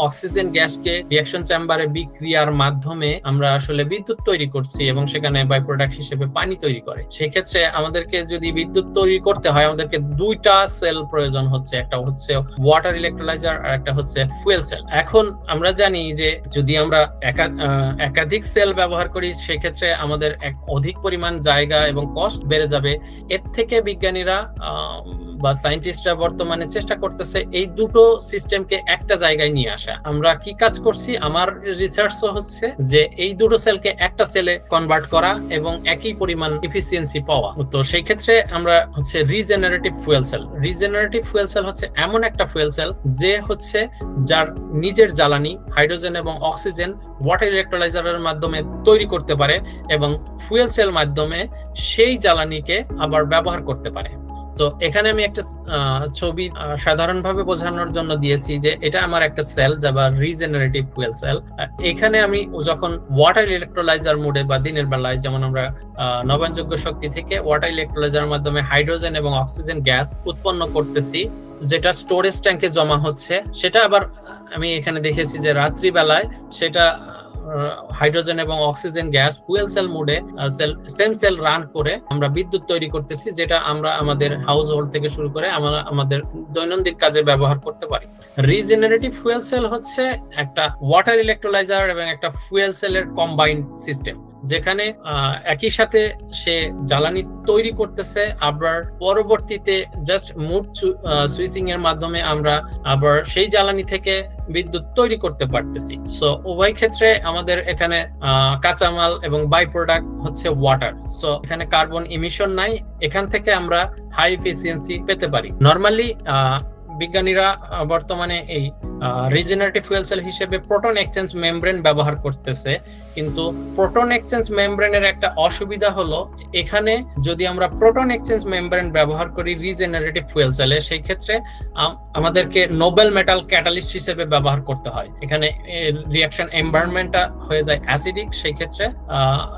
অক্সিজেন গ্যাসকে রিঅ্যাকশন চেম্বারে বিক্রিয়ার মাধ্যমে আমরা আসলে বিদ্যুৎ তৈরি করছি এবং সেখানে বাই প্রোডাক্ট হিসেবে পানি তৈরি করে। সেই ক্ষেত্রে আমাদেরকে যদি বিদ্যুৎ তৈরি করতে হয় আমাদেরকে দুইটা সেল প্রয়োজন হচ্ছে, একটা হচ্ছে ওয়াটার ইলেকট্রোলাইজার আর একটা হচ্ছে ফুয়েল সেল। এখন আমরা জানি যে যদি আমরা একাধিক সেল ব্যবহার করি সেক্ষেত্রে আমাদের অধিক পরিমাণ জায়গা এবং কস্ট বেড়ে যাবে। এর থেকে বিজ্ঞানীরা বা সায়েন্টিস্টরা বর্তমানে চেষ্টা করতেছে এই দুটো সিস্টেমকে একটা জায়গায় নিয়ে আসা। আমরা কি কাজ করছি, আমার রিসার্চও হচ্ছে যে এই দুটো সেলকে একটা সেলে কনভার্ট করা এবং একই পরিমাণ এফিসিয়েন্সি পাওয়া। তো সেই ক্ষেত্রে আমরা হচ্ছে regenerative fuel sell. Regenerative fuel sell হচ্ছে এমন একটা ফুয়েল সেল যে হচ্ছে যার নিজের জ্বালানি হাইড্রোজেন এবং অক্সিজেন ওয়াটার ইলেকট্রোলাইজারের মাধ্যমে তৈরি করতে পারে এবং ফুয়েল সেল মাধ্যমে সেই জ্বালানিকে আবার ব্যবহার করতে পারে। তো এখানে আমি একটা ছবি সাধারণভাবে বোঝানোর জন্য দিয়েছি যে এটা আমার একটা সেল যা বা রিজেনারেটিভ ফুয়েল সেল। এখানে আমি যখন ওয়াটার ইলেকট্রোলাইজার মোডে বা দিনের বেলায় যেমন আমরা নবায়নযোগ্য শক্তি থেকে ওয়াটার ইলেকট্রোলাইজারের মাধ্যমে হাইড্রোজেন এবং অক্সিজেন গ্যাস উৎপন্ন করতেছি যেটা স্টোরেজ ট্যাঙ্কে জমা হচ্ছে, সেটা আবার আমি এখানে দেখেছি যে রাত্রি বেলায় সেটা হাইড্রোজেন এবং অক্সিজেন গ্যাস ফুয়েল সেল মোডে সেম সেল রান করে আমরা বিদ্যুৎ তৈরি করতেছি, যেটা আমরা আমাদের হাউস হোল্ড থেকে শুরু করে আমরা আমাদের দৈনন্দিন কাজে ব্যবহার করতে পারি। রিজেনারেটিভ ফুয়েল সেল হচ্ছে একটা ওয়াটার ইলেকট্রোলাইজার এবং একটা ফুয়েল সেলের কম্বাইন্ড সিস্টেম, যেখানে একই সাথে সে জ্বালানি তৈরি করতেছে, আবার পরবর্তীতে জাস্ট মুড সুইচিং এর মাধ্যমে আমরা আবার সেই জ্বালানি থেকে বিদ্যুৎ তৈরি করতে পারতেছি। সো উভয় ক্ষেত্রে আমাদের এখানে কাঁচামাল এবং বাই প্রোডাক্ট হচ্ছে ওয়াটার। সো এখানে কার্বন ইমিশন নাই, এখান থেকে আমরা হাই এফিসিয়েন্সি পেতে পারি। নরমালি বিজ্ঞানীরা বর্তমানে এই রিজেনারেটিভ ফুয়েল সেল হিসেবে প্রোটন এক্সচেঞ্জ মেমব্রেন ব্যবহার করতেছে, কিন্তু প্রোটন এক্সচেঞ্জ মেমব্রেনের একটা অসুবিধা হলো এখানে যদি আমরা প্রোটন এক্সচেঞ্জ মেমব্রেন ব্যবহার করি রিজেনারেটিভ ফুয়েল সেলে সেই ক্ষেত্রে আমাদেরকে নোবেল মেটাল ক্যাটালিস্ট হিসেবে ব্যবহার করতে হয়। এখানে রিঅ্যাকশন এনভায়রনমেন্টটা হয়ে যায় অ্যাসিডিক, সেই ক্ষেত্রে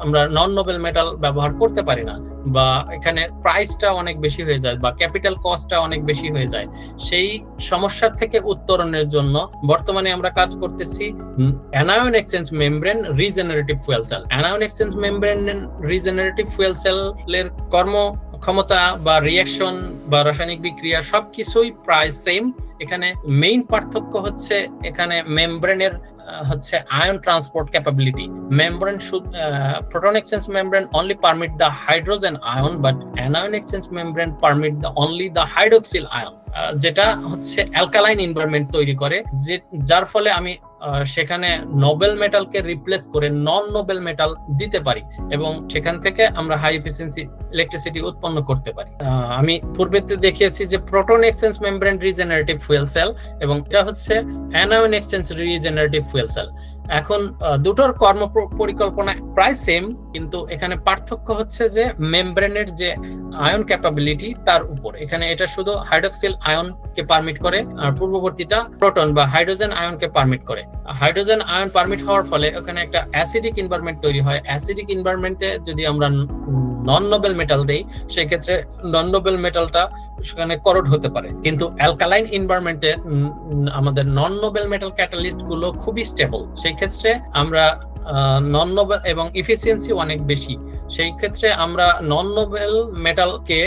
আমরা নন নোবেল মেটাল ব্যবহার করতে পারি না, বা এখানে প্রাইসটা অনেক বেশি হয়ে যায় বা ক্যাপিটাল কস্টটা অনেক বেশি হয়ে যায়। সেই সমস্যার থেকে উত্তরণের জন্য বর্তমানে আমরা কাজ করতেছি anion exchange membrane regenerative fuel sell. Anion exchange membrane regenerative fuel সেলের কর্ম ক্ষমতা বা রিঅ্যাকশন বা রাসায়নিক বিক্রিয়া সবকিছুই প্রায় সেম। এখানে মেইন পার্থক্য হচ্ছে এখানে মেমব্রেনের হচ্ছে ion transport capability. Membrane should proton exchange membrane only permit the hydrogen ion, but anion exchange membrane permit only the hydroxyl ion, যেটা হচ্ছে অ্যালকালাইন এনভায়রনমেন্ট তৈরি করে, যার ফলে আমি সেখানে নোবেল মেটালকে রিপ্লেস করে নন নোবেল মেটাল দিতে পারি এবং সেখান থেকে আমরা হাই এফিসিয়েন্সি ইলেকট্রিসিটি উৎপন্ন করতে পারি। আমি পূর্বেতে দেখিয়েছি যে proton exchange membrane regenerative fuel sell এবং এটা হচ্ছে anion exchange regenerative fuel sell. এখন দুটোর কর্ম পরিকল্পনা প্রায় সেম, কিন্তু এখানে পার্থক্য হচ্ছে যে মেমব্রেনের যে আয়ন ক্যাপাবিলিটি তার উপর। এখানে এটা শুধু হাইড্রক্সিল আয়নকে পারমিট করে আর পূর্ববর্তীটা প্রোটন বা হাইড্রোজেন আয়নকে পারমিট করে। হাইড্রোজেন আয়ন পারমিট হওয়ার ফলে ওখানে একটা অ্যাসিডিক এনভায়রনমেন্ট তৈরি হয়। অ্যাসিডিক এনভায়রনমেন্টে যদি আমরা নন নোবেল মেটাল দেই সেক্ষেত্রে নন নোবেল মেটালটা সেখানে করোড হতে পারে, কিন্তু অ্যালকালাইন এনভায়রনমেন্টে আমাদের নন নোবেল মেটাল ক্যাটালিস্ট গুলো খুবই স্টেবল। সেই ক্ষেত্রে আমরা নন নোবেল এবং এফিসিয়েন্সি অনেক বেশি, সেই ক্ষেত্রে আমরা নন নোবেল মেটালকে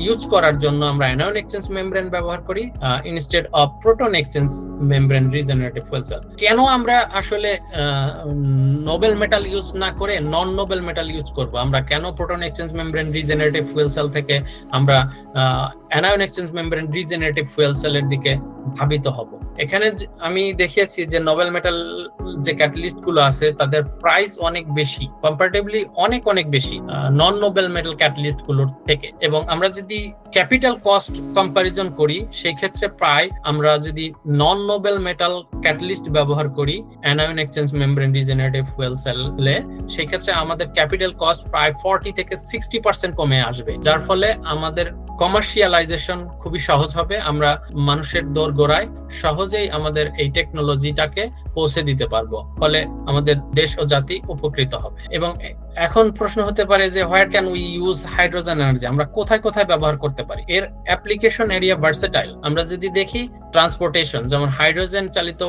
ইউজ করার জন্য আমরা অ্যানায়ন এক্সচেঞ্জ মেমব্রেন ব্যবহার করি instead of proton exchange membrane regenerative fuel sell. কেন আমরা আসলে নোবেল মেটাল ইউজ না করে নন নোবেল মেটাল ইউজ করব? আমরা কেন proton exchange membrane regenerative fuel sell থেকে আমরা anion exchange membrane regenerative fuel সেলের দিকে ধাবিত হব? এখানে আমি দেখিয়েছি যে নোবেল মেটাল যে ক্যাটালিস্ট গুলো আছে তাদের প্রাইস অনেক বেশি, কম্পারেটিভলি অনেক অনেক বেশি নন নোবেল মেটাল ক্যাটালিস্ট গুলোর থেকে। এবং আমরা যদি ক্যাপিটাল কস্ট কম্পারিজন করি সেই ক্ষেত্রে প্রায় আমরা যদি নন নোবেল মেটাল ক্যাটালিস্ট ব্যবহার করি anion exchange membrane regenerative fuel সেলে, সেই ক্ষেত্রে আমাদের ক্যাপিটাল কস্ট প্রায় 40 থেকে 60% কমে আসবে, যার ফলে আমাদের কমার্শিয়ালাইজেশন খুবই সহজ হবে। আমরা মানুষের দোরগোড়ায় সহজেই আমাদের এই টেকনোলজিটাকে পৌঁছে দিতে পারবো, ফলে আমাদের দেশ ও জাতি উপকৃত হবে। এবং এখন প্রশ্ন হতে পারে যে where can we use hydrogen energy, আমরা কোথায় কোথায় ব্যবহার করতে পারি? এর অ্যাপ্লিকেশন এরিয়া ভার্সেটাইল। আমরা যদি দেখি ট্রান্সপোর্টেশন, যেমন হাইড্রোজেন চালিত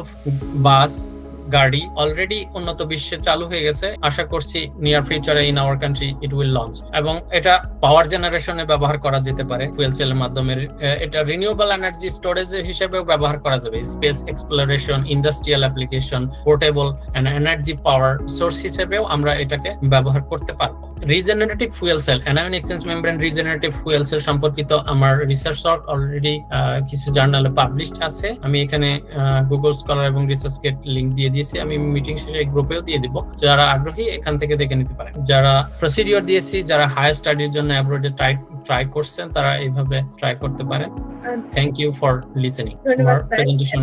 বাস, গাড়ি অলরেডি উন্নত বিশ্বে চালু হয়ে গেছে। আশা করছি নিয়ার ফিউচারে in our country it will launch. এবং এটা পাওয়ার জেনারেশনে ব্যবহার করা যেতে পারে ফুয়েল সেলের মাধ্যমে। এটা রিনিউয়েবল এনার্জি স্টোরেজ হিসেবেও ব্যবহার করা যাবে, space exploration, industrial application, portable energy power source হিসেবেও আমরা এটাকে ব্যবহার করতে পারবো। Regenerative fuel sell, anion exchange membrane regenerative fuel sell সম্পর্কিত আমার রিসার্চ ওয়ার্ক অলরেডি কিছু জার্নালে পাবলিশড আছে। আমি এখানে গুগল স্কলার এবং রিসার্চগেট লিংক দিয়ে দিয়েছি, আমি মিটিং শেষে গ্রুপেও দিয়ে দিব। যারা আগ্রহী এখান থেকে দেখে নিতে পারেন। যারা প্রসিডিওর দিয়েছি, যারা হায়ার স্টাডির জন্য অ্যাব্রোডে ট্রাই করছেন, তারা এইভাবে ট্রাই করতে পারেন। থ্যাংক ইউ ফর লিসেনিং ধন্যবাদ স্যার, প্রেজেন্টেশন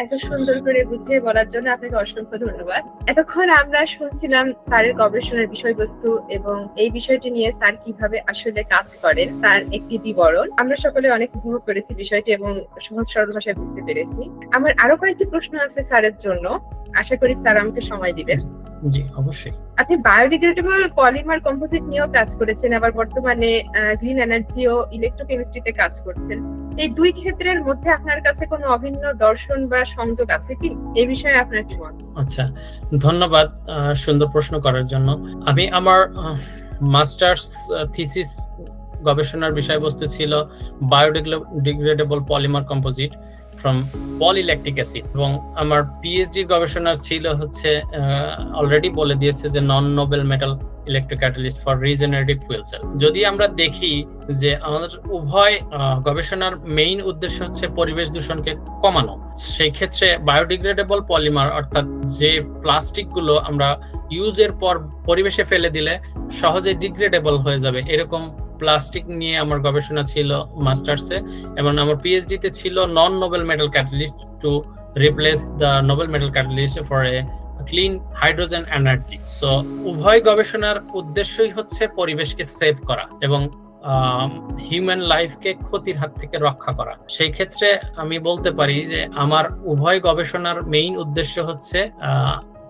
এত সুন্দর করে বুঝিয়ে বলার জন্য আপনাকে অসংখ্য ধন্যবাদ। এতক্ষণ আমরা শুনছিলাম স্যারের গবেষণার বিষয়বস্তু এবং এই বিষয়টি নিয়ে স্যার কিভাবে আসলে কাজ করেন তার একটি বিবরণ। আমরা সকলে অনেক উপভোগ করেছি বিষয়টি এবং সহজ সরল ভাষায় বুঝতে পেরেছি। আমার আরো কয়েকটি প্রশ্ন আছে স্যারের জন্য, আশা করি স্যার আমাকে সময় দিবেন। জি অবশ্যই। আপনি বায়োডিগ্রেডেবল পলিমার কম্পোজিট নিয়েও কাজ করেছেন, আবার বর্তমানে গ্রিন এনার্জি ও ইলেকট্রোকেমিস্ট্রিতে কাজ করছেন। এই দুই ক্ষেত্রের মধ্যে আপনার কাছে কোনো অভিন্ন দর্শন বা সংযোগ আছে কি? এই বিষয়ে আপনার কি মত? আচ্ছা, ধন্যবাদ সুন্দর প্রশ্ন করার জন্য। আমি আমার মাস্টার্স থিসিস গবেষণার বিষয়বস্তু ছিল biodegradable polymer composite from polylactic acid, এবং আমার পিএইচডি গবেষণা ছিল হচ্ছে অলরেডি বলে দিয়েছে যে non noble metal electrocatalyst for regenerative fuel cell. যদি আমরা দেখি যে আমাদের উভয় গবেষণার মেইন উদ্দেশ্য হচ্ছে পরিবেশ দূষণকে কমানো, সেই ক্ষেত্রে বায়োডিগ্রেডেবল পলিমার অর্থাৎ যে প্লাস্টিক গুলো আমরা ইউজের পর পরিবেশে ফেলে দিলে সহজে ডিগ্রেডেবল হয়ে যাবে, এরকম প্লাস্টিক নিয়ে আমার গবেষণা ছিল মাস্টার্সে। এবং আমার পিএইচডি তে ছিল non noble metal catalyst to replace the noble metal catalyst for a clean hydrogen energy. So উভয় গবেষণার উদ্দেশ্যই হচ্ছে পরিবেশকে সেভ করা এবং হিউম্যান লাইফকে ক্ষতির হাত থেকে রক্ষা করা। সেই ক্ষেত্রে আমি বলতে পারি যে আমার উভয় গবেষণার মেইন উদ্দেশ্য হচ্ছে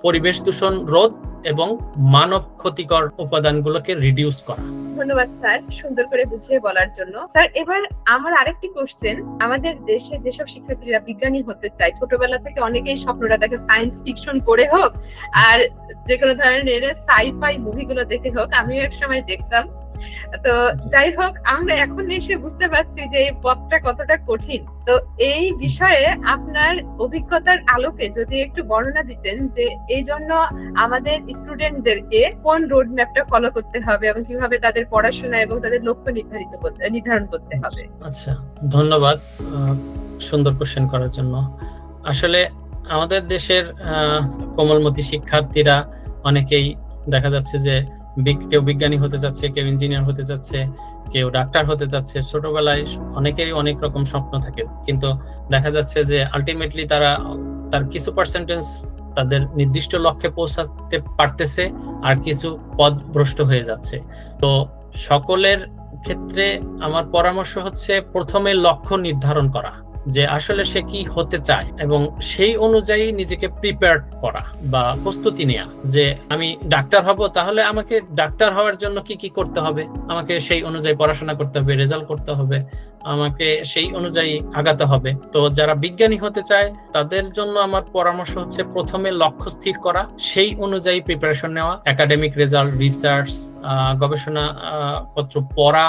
পরিবেশ দূষণ রোধ এবং মানব ক্ষতিকর উপাদানগুলোকে রিডিউস করা। ধন্যবাদ স্যার সুন্দর করে বুঝিয়ে বলার জন্য। স্যার এবার আমার আরেকটি কোশ্চেন, আমাদের দেশে যেসব শিক্ষার্থীরা বিজ্ঞানী হতে চায় ছোটবেলা থেকে অনেকেই স্বপ্নটা দেখে সায়েন্স ফিকশন পড়ে হোক আর যে কোনো ধরনের সাইফাই মুভিগুলো দেখে হোক, আমিও এক সময় দেখতাম। তো যাই হোক, আমরা এখন এসে বুঝতে পারছি যে এই পথটা কতটা কঠিন। তো এই বিষয়ে আপনার অভিজ্ঞতার আলোকে যদি একটু বর্ণনা দিতেন যে এই জন্য আমাদের স্টুডেন্টদেরকে কোন রোড ম্যাপটা ফলো করতে হবে এবং কিভাবে তাদের পড়াশোনা এবং তাদের লক্ষ্য নির্ধারণ করতে হবে। আচ্ছা, ধন্যবাদ সুন্দর কোশ্চেন করার জন্য। আসলে আমাদের দেশের কোমলমতি শিক্ষার্থীরা অনেকেই দেখা যাচ্ছে যে কেউ বিজ্ঞানী হতে যাচ্ছে, কেউ ইঞ্জিনিয়ার হতে যাচ্ছে, কেউ ডাক্তার হতে যাচ্ছে। ছোটবেলায় অনেকেরই অনেক রকম স্বপ্ন থাকে, কিন্তু দেখা যাচ্ছে যে আলটিমেটলি তার কিছু পার্সেন্টেজ তাদের নির্দিষ্ট লক্ষ্যে পৌঁছাতে পারতেছে আর কিছু পথভ্রষ্ট হয়ে যাচ্ছে। তো সকলের ক্ষেত্রে আমার পরামর্শ হচ্ছে প্রথমে লক্ষ্য নির্ধারণ করা, যে আসলে সে কি হতে চায় এবং সেই অনুযায়ী নিজেকে প্রিপেয়ার করা বা প্রস্তুতি নেওয়া। যে আমি ডাক্তার হব, তাহলে আমাকে ডাক্তার হওয়ার জন্য কি কি করতে হবে, আমাকে সেই অনুযায়ী পড়াশোনা করতে হবে, রেজাল্ট করতে হবে, আমাকে সেই অনুযায়ী আগাতে হবে। তো যারা বিজ্ঞানী হতে চায় তাদের জন্য আমার পরামর্শ হচ্ছে প্রথমে লক্ষ্য স্থির করা, সেই অনুযায়ী প্রিপারেশন নেওয়া, একাডেমিক রেজাল্ট, রিসার্চ, গবেষণা পত্র পড়া,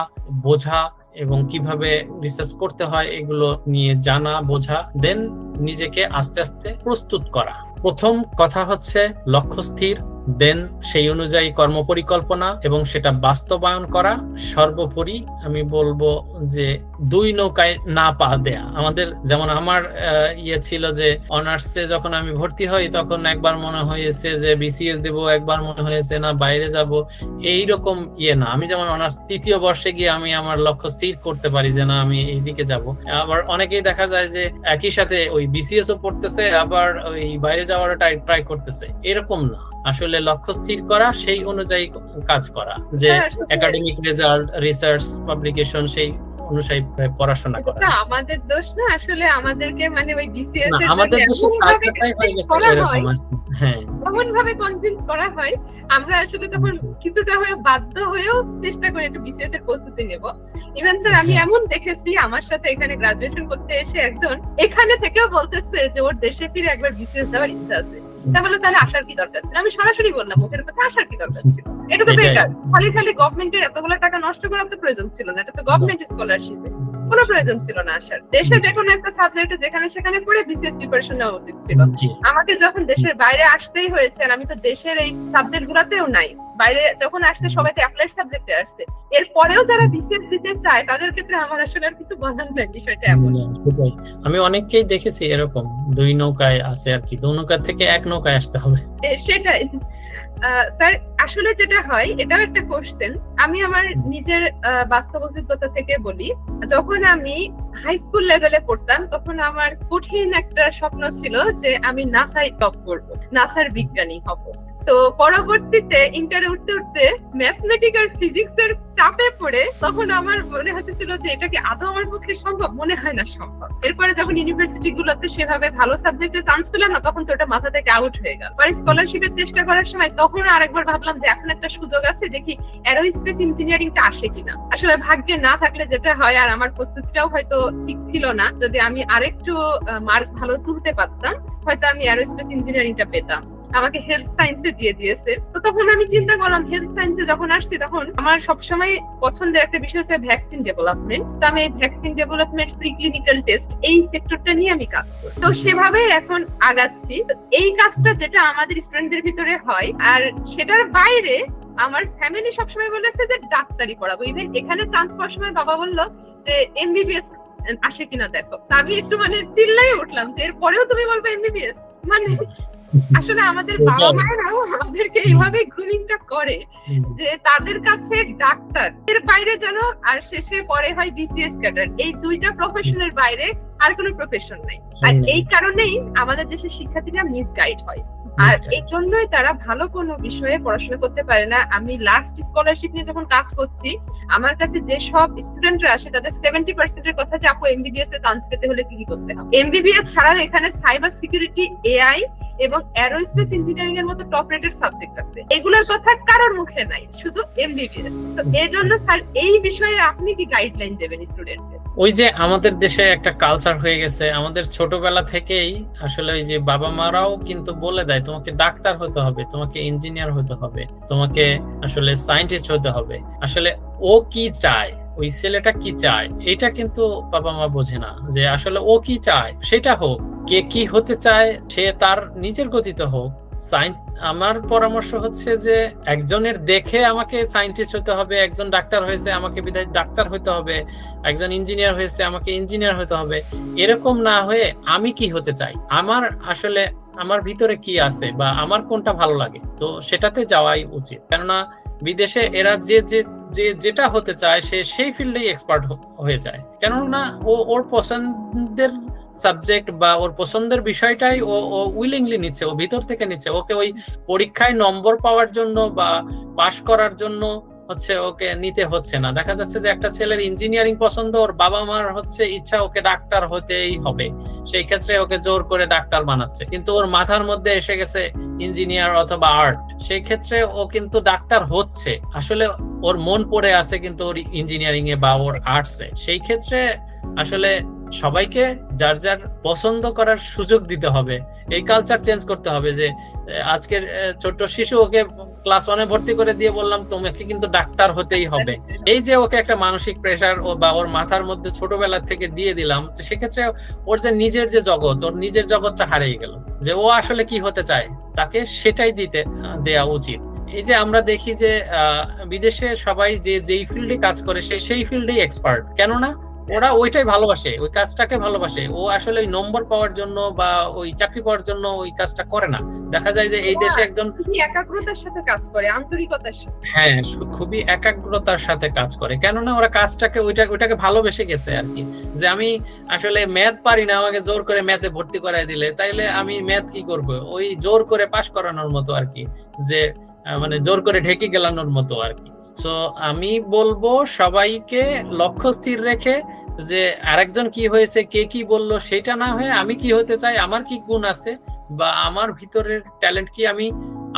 বোঝা এবং কিভাবে রিসার্চ করতে হয় এগুলো নিয়ে জানা বোঝা, দেন নিজেকে আস্তে আস্তে প্রস্তুত করা। প্রথম কথা হচ্ছে লক্ষ্য স্থির, দেন সেই অনুযায়ী কর্মপরিকল্পনা এবং সেটা বাস্তবায়ন করা, সর্বোপরি আমি বলবো যে দুই নৌকায় না পা দেয়া। আমাদের যেমন আমার ছিল যে অনার্সে যখন আমি ভর্তি হই তখন একবার মনে হয়েছে যে বিসিএস দেব, একবার মনে হয়েছে না বাইরে যাব, এইরকম না। আমি যেমন অনার্স তৃতীয় বর্ষে গিয়ে আমি আমার লক্ষ্য স্থির করতে পারি যে না আমি এইদিকে যাব। আবার অনেকেই দেখা যায় যে একই সাথে ওই বিসিএস ও পড়তেছে আবার ওই বাইরে যাওয়ার ট্রাই করতেছে, এরকম না। আসলে লক্ষ্য স্থির করা, সেই অনুযায়ী কাজ করা, যে একাডেমিক রেজাল্ট, রিসার্চ, পাবলিকেশন সেই অনুযায়ী পড়াশোনা করা। আমাদের দোষ না, আসলে আমাদেরকে মানে ওই বিসিএস এর আমাদের দেশে কাজটাই হয়ে গেছে এরকম। হ্যাঁ, এমন ভাবে কনভিন্স করা হয়, আমরা আসলে তখন কিছুটা হয়ে বাধ্য হয়েও চেষ্টা করি একটু বিসিএস এর প্রস্তুতি নেব। ইভেন স্যার আমি এমন দেখেছি আমার সাথে এখানে গ্রাজুয়েশন করতে এসে একজন এখানে থেকেও বলতেছে যে ওর দেশে ফিরে একবার বিসিএস দেওয়ার ইচ্ছা আছে। তাহলে আসার কি দরকার ছিল? আমি সরাসরি বললাম মুখের কথা, আসার কি দরকার ছিল? এটা তো বেকার, খালি গভর্নমেন্টের এতগুলো টাকা নষ্ট করার তো প্রয়োজন ছিল না। এটা তো গভর্নমেন্ট স্কলারশিপে, কোনো প্রয়োজন ছিল না আসার। দেশে যে কোনো একটা সাবজেক্টে যেখানে সেখানে পড়ে বিসিএস প্রিপারেশন নেওয়া উচিত ছিল। আমাকে যখন দেশের বাইরে আসতেই হয়েছে, আর আমি তো দেশের এই সাবজেক্ট গুলাতেও নাই, বাইরে যখন আসছে সবাই তো অ্যাপ্লাইড সাবজেক্টে আসছে, এরপরেও যারা বিসিএস দিতে চায় তাদের ক্ষেত্রে আমার আসলে আর কিছু বলার নাই। বিষয়টা এমন, আমি অনেককেই দেখেছি এরকম দুই নৌকায় আছে আর কি, দু নৌকা থেকে এক নৌকায় আসতে হবে। সেটাই স্যার। আসলে যেটা হয়, এটাও একটা কোশ্চেন, আমি আমার নিজের বাস্তব অভিজ্ঞতা থেকে বলি। যখন আমি হাই স্কুল লেভেলে পড়তাম তখন আমার কঠিন একটা স্বপ্ন ছিল যে আমি নাসায় জব করবো, নাসার বিজ্ঞানী হব। তো পরবর্তীতে ইন্টারে উঠতে উঠতে ম্যাথমেটিক্স আর ফিজিক্স এর চাপে পড়ে তখন আমার মনে হতেছিল যে এটা কি আদৌ আমার পক্ষে সম্ভব? মনে হয় না সম্ভব। এরপরে যখন ইউনিভার্সিটি গুলোতে সেভাবে ভালো সাবজেক্টে চান্স পেলাম না, তখন তো ওটা মাথা থেকে আউট হয়ে গেল। পরে স্কলারশিপের চেষ্টা করার সময় তখন আরেকবার ভাবলাম যে এখন একটা সুযোগ আছে, দেখি অ্যারোস্পেস ইঞ্জিনিয়ারিংটা আসে কিনা। আসলে ভাগ্যে না থাকলে যেটা হয়, আর আমার প্রস্তুতিটাও হয়তো ঠিক ছিল না, যদি আমি আরেকটু মার্ক ভালো তুলতে পারতাম হয়তো আমি অ্যারোস্পেস ইঞ্জিনিয়ারিংটা পেতাম। আমাকে হেলথ সায়েন্সে দিয়ে দিয়েছে। তো তখন আমি চিন্তা করলাম, হেলথ সায়েন্সে যখন আসছি তখন আমার সবসময় পছন্দের একটা বিষয় হচ্ছে ভ্যাকসিন ডেভেলপমেন্ট। তো আমি ভ্যাকসিন ডেভেলপমেন্ট, প্রিক্লিনিক্যাল টেস্ট, এই সেক্টরটা নিয়ে আমি কাজ করি। তো সেভাবে এখন আগাচ্ছি। এই কাজটা যেটা আমাদের স্টুডেন্টদের ভিতরে হয়, আর সেটার বাইরে আমার ফ্যামিলি সবসময় বলেছে যে ডাক্তারি পড়াবো। ইভেন এখানে চান্স পাওয়ার সময় বাবা বললো যে এমবিবিএস আসে কিনা দেখো। আমি একটু মানে চিল্লাই উঠলাম যে এরপরেও তুমি বলবে এমবিবিএস। মানে আসলে আমাদের বাবা মায়েরাও আমাদেরকে এইভাবে গ্রুমিংটা করে যে তাদের কাছে ডাক্তার এর বাইরে যেন, আর শেষে পরে হয় বিসিএস ক্যাডার, এই দুইটা প্রফেশনের বাইরে আর কোনো প্রফেশন নাই। আর এই কারণেই আমাদের দেশের শিক্ষার্থীরা মিসগাইড হয়, আর এই জন্যই তারা ভালো কোনো বিষয়ে পড়াশোনা করতে পারে না। আমি লাস্ট স্কলারশিপ নিয়ে যখন কাজ করছি, আমার কাছে যে সব স্টুডেন্টরা আসে তাদের 70% এর কথা যে আপু এমবিবিএস এ চান্স পেতে হলে কি কি করতে হবে। এমবিবিএস ছাড়াও এখানে সাইবার সিকিউরিটি, এআই এবং অ্যারোস্পেস ইঞ্জিনিয়ারিং এর মতো টপ রেটেড সাবজেক্ট আছে। এগুলোর কথা কারোর মুখে নাই, শুধু এমবিবিএস। তো এই জন্য স্যার এই বিষয়ে আপনি কি গাইডলাইন দেবেন স্টুডেন্টদের? ওই যে আমাদের দেশে একটা কালচার হয়ে গেছে, আমাদের ছোটবেলা থেকেই আসলে ওই যে বাবা মারাও কিন্তু বলে দেয় তোমাকে ডাক্তার হতে হবে, তোমাকে ইঞ্জিনিয়ার হতে হবে, তোমাকে আসলে সায়েন্টিস্ট হতে হবে। আসলে ও কি চায়, ওই ছেলেটা কি চায়, এটা কিন্তু বাবা মা বোঝে না। যে আসলে ও কি চায় সেটা হোক, কে কি হতে চায় সে তার নিজের গতিতে হোক। আমার পরামর্শ হচ্ছে যে একজনের দেখে আমাকে সায়েন্টিস্ট হতে হবে, একজন ডাক্তার হয়েছে আমাকে বিধায় ডাক্তার হতে হবে, একজন ইঞ্জিনিয়ার হয়েছে আমাকে ইঞ্জিনিয়ার হতে হবে, এরকম না হয়ে আমি কি হতে চাই, আমার আসলে আমার ভিতরে কি আছে বা আমার কোনটা ভালো লাগে, তো সেটাতে যাওয়াই উচিত। কেননা বিদেশে এরা যেটা হতে চায় সে সেই ফিল্ডেই এক্সপার্ট হয়ে যায়। কেননা ওর পছন্দের সাবজেক্ট বা ওর পছন্দের বিষয়টাই ও উইলিংলি নিচ্ছে, ও ভিতর থেকে নিচ্ছে। ওকে ওই পরীক্ষায় নম্বর পাওয়ার জন্য বা পাশ করার জন্য হচ্ছে ওকে নিতে হচ্ছে না। দেখা যাচ্ছে যে একটা ছেলের ইঞ্জিনিয়ারিং পছন্দ, ওর বাবা মার হচ্ছে ইচ্ছা ওকে ডাক্তার হতেই হবে, সেই ক্ষেত্রে ওকে জোর করে ডাক্তার বানাচ্ছে। কিন্তু ওর মাথার মধ্যে এসে গেছে ইঞ্জিনিয়ার অথবা আর্ট, সেই ক্ষেত্রে ও কিন্তু ডাক্তার হচ্ছে, আসলে ওর মন পড়ে আছে কিন্তু ওর ইঞ্জিনিয়ারিং এ বা ওর আর্টসে। সেই ক্ষেত্রে আসলে সবাইকে যার যার পছন্দ করার সুযোগ দিতে হবে, এই কালচার চেঞ্জ করতে হবে। যে আজকের ছোট শিশু, ওকে ক্লাস 1-এ ভর্তি করে দিয়ে বললাম তোমাকে কিন্তু ডাক্তার হতেই হবে, এই যে ওকে একটা মানসিক প্রেশার বা ওর মাথার মধ্যে ছোটবেলা থেকে দিয়ে দিলাম, তো সেক্ষেত্রে ওর যে নিজের যে জগৎ, ওর নিজের জগৎটা হারিয়ে গেল। যে ও আসলে কি হতে চায় তাকে সেটাই দেয়া উচিত। এই যে আমরা দেখি যে বিদেশে সবাই যেই ফিল্ডে কাজ করে সেই ফিল্ডেই এক্সপার্ট, কেননা ওরা ওইটাই ভালোবাসে, ওই কাজটাকে ভালোবাসে। ও আসলে ওই নম্বর পাওয়ার জন্য বা ওই চাকরি পাওয়ার জন্য ওই কাজটা করে না। দেখা যায় যে এই দেশে একজন একাগ্রতার সাথে কাজ করে, আন্তরিকতার সাথে, হ্যাঁ খুবই একাগ্রতার সাথে কাজ করে, কেননা ওরা কাজটাকে ওইটাকে ভালোবেসে গেছে আর কি। যে আমি আসলে ম্যাথ পারি না, আমাকে জোর করে ম্যাথে ভর্তি করাই দিলে তাইলে আমি ম্যাথ কি করব, ওই জোর করে পাশ করানোর মতো আর কি, যে মানে জোর করে ঢেকে গেলানোর মতো আর কি। তো আমি বলবো সবাইকে লক্ষ্য স্থির রেখে, যে আরেকজন কি হয়েছে, কে কি বললো সেটা না হয়ে আমি কি হতে চাই, আমার কি গুণ আছে বা আমার ভিতরের ট্যালেন্ট কি,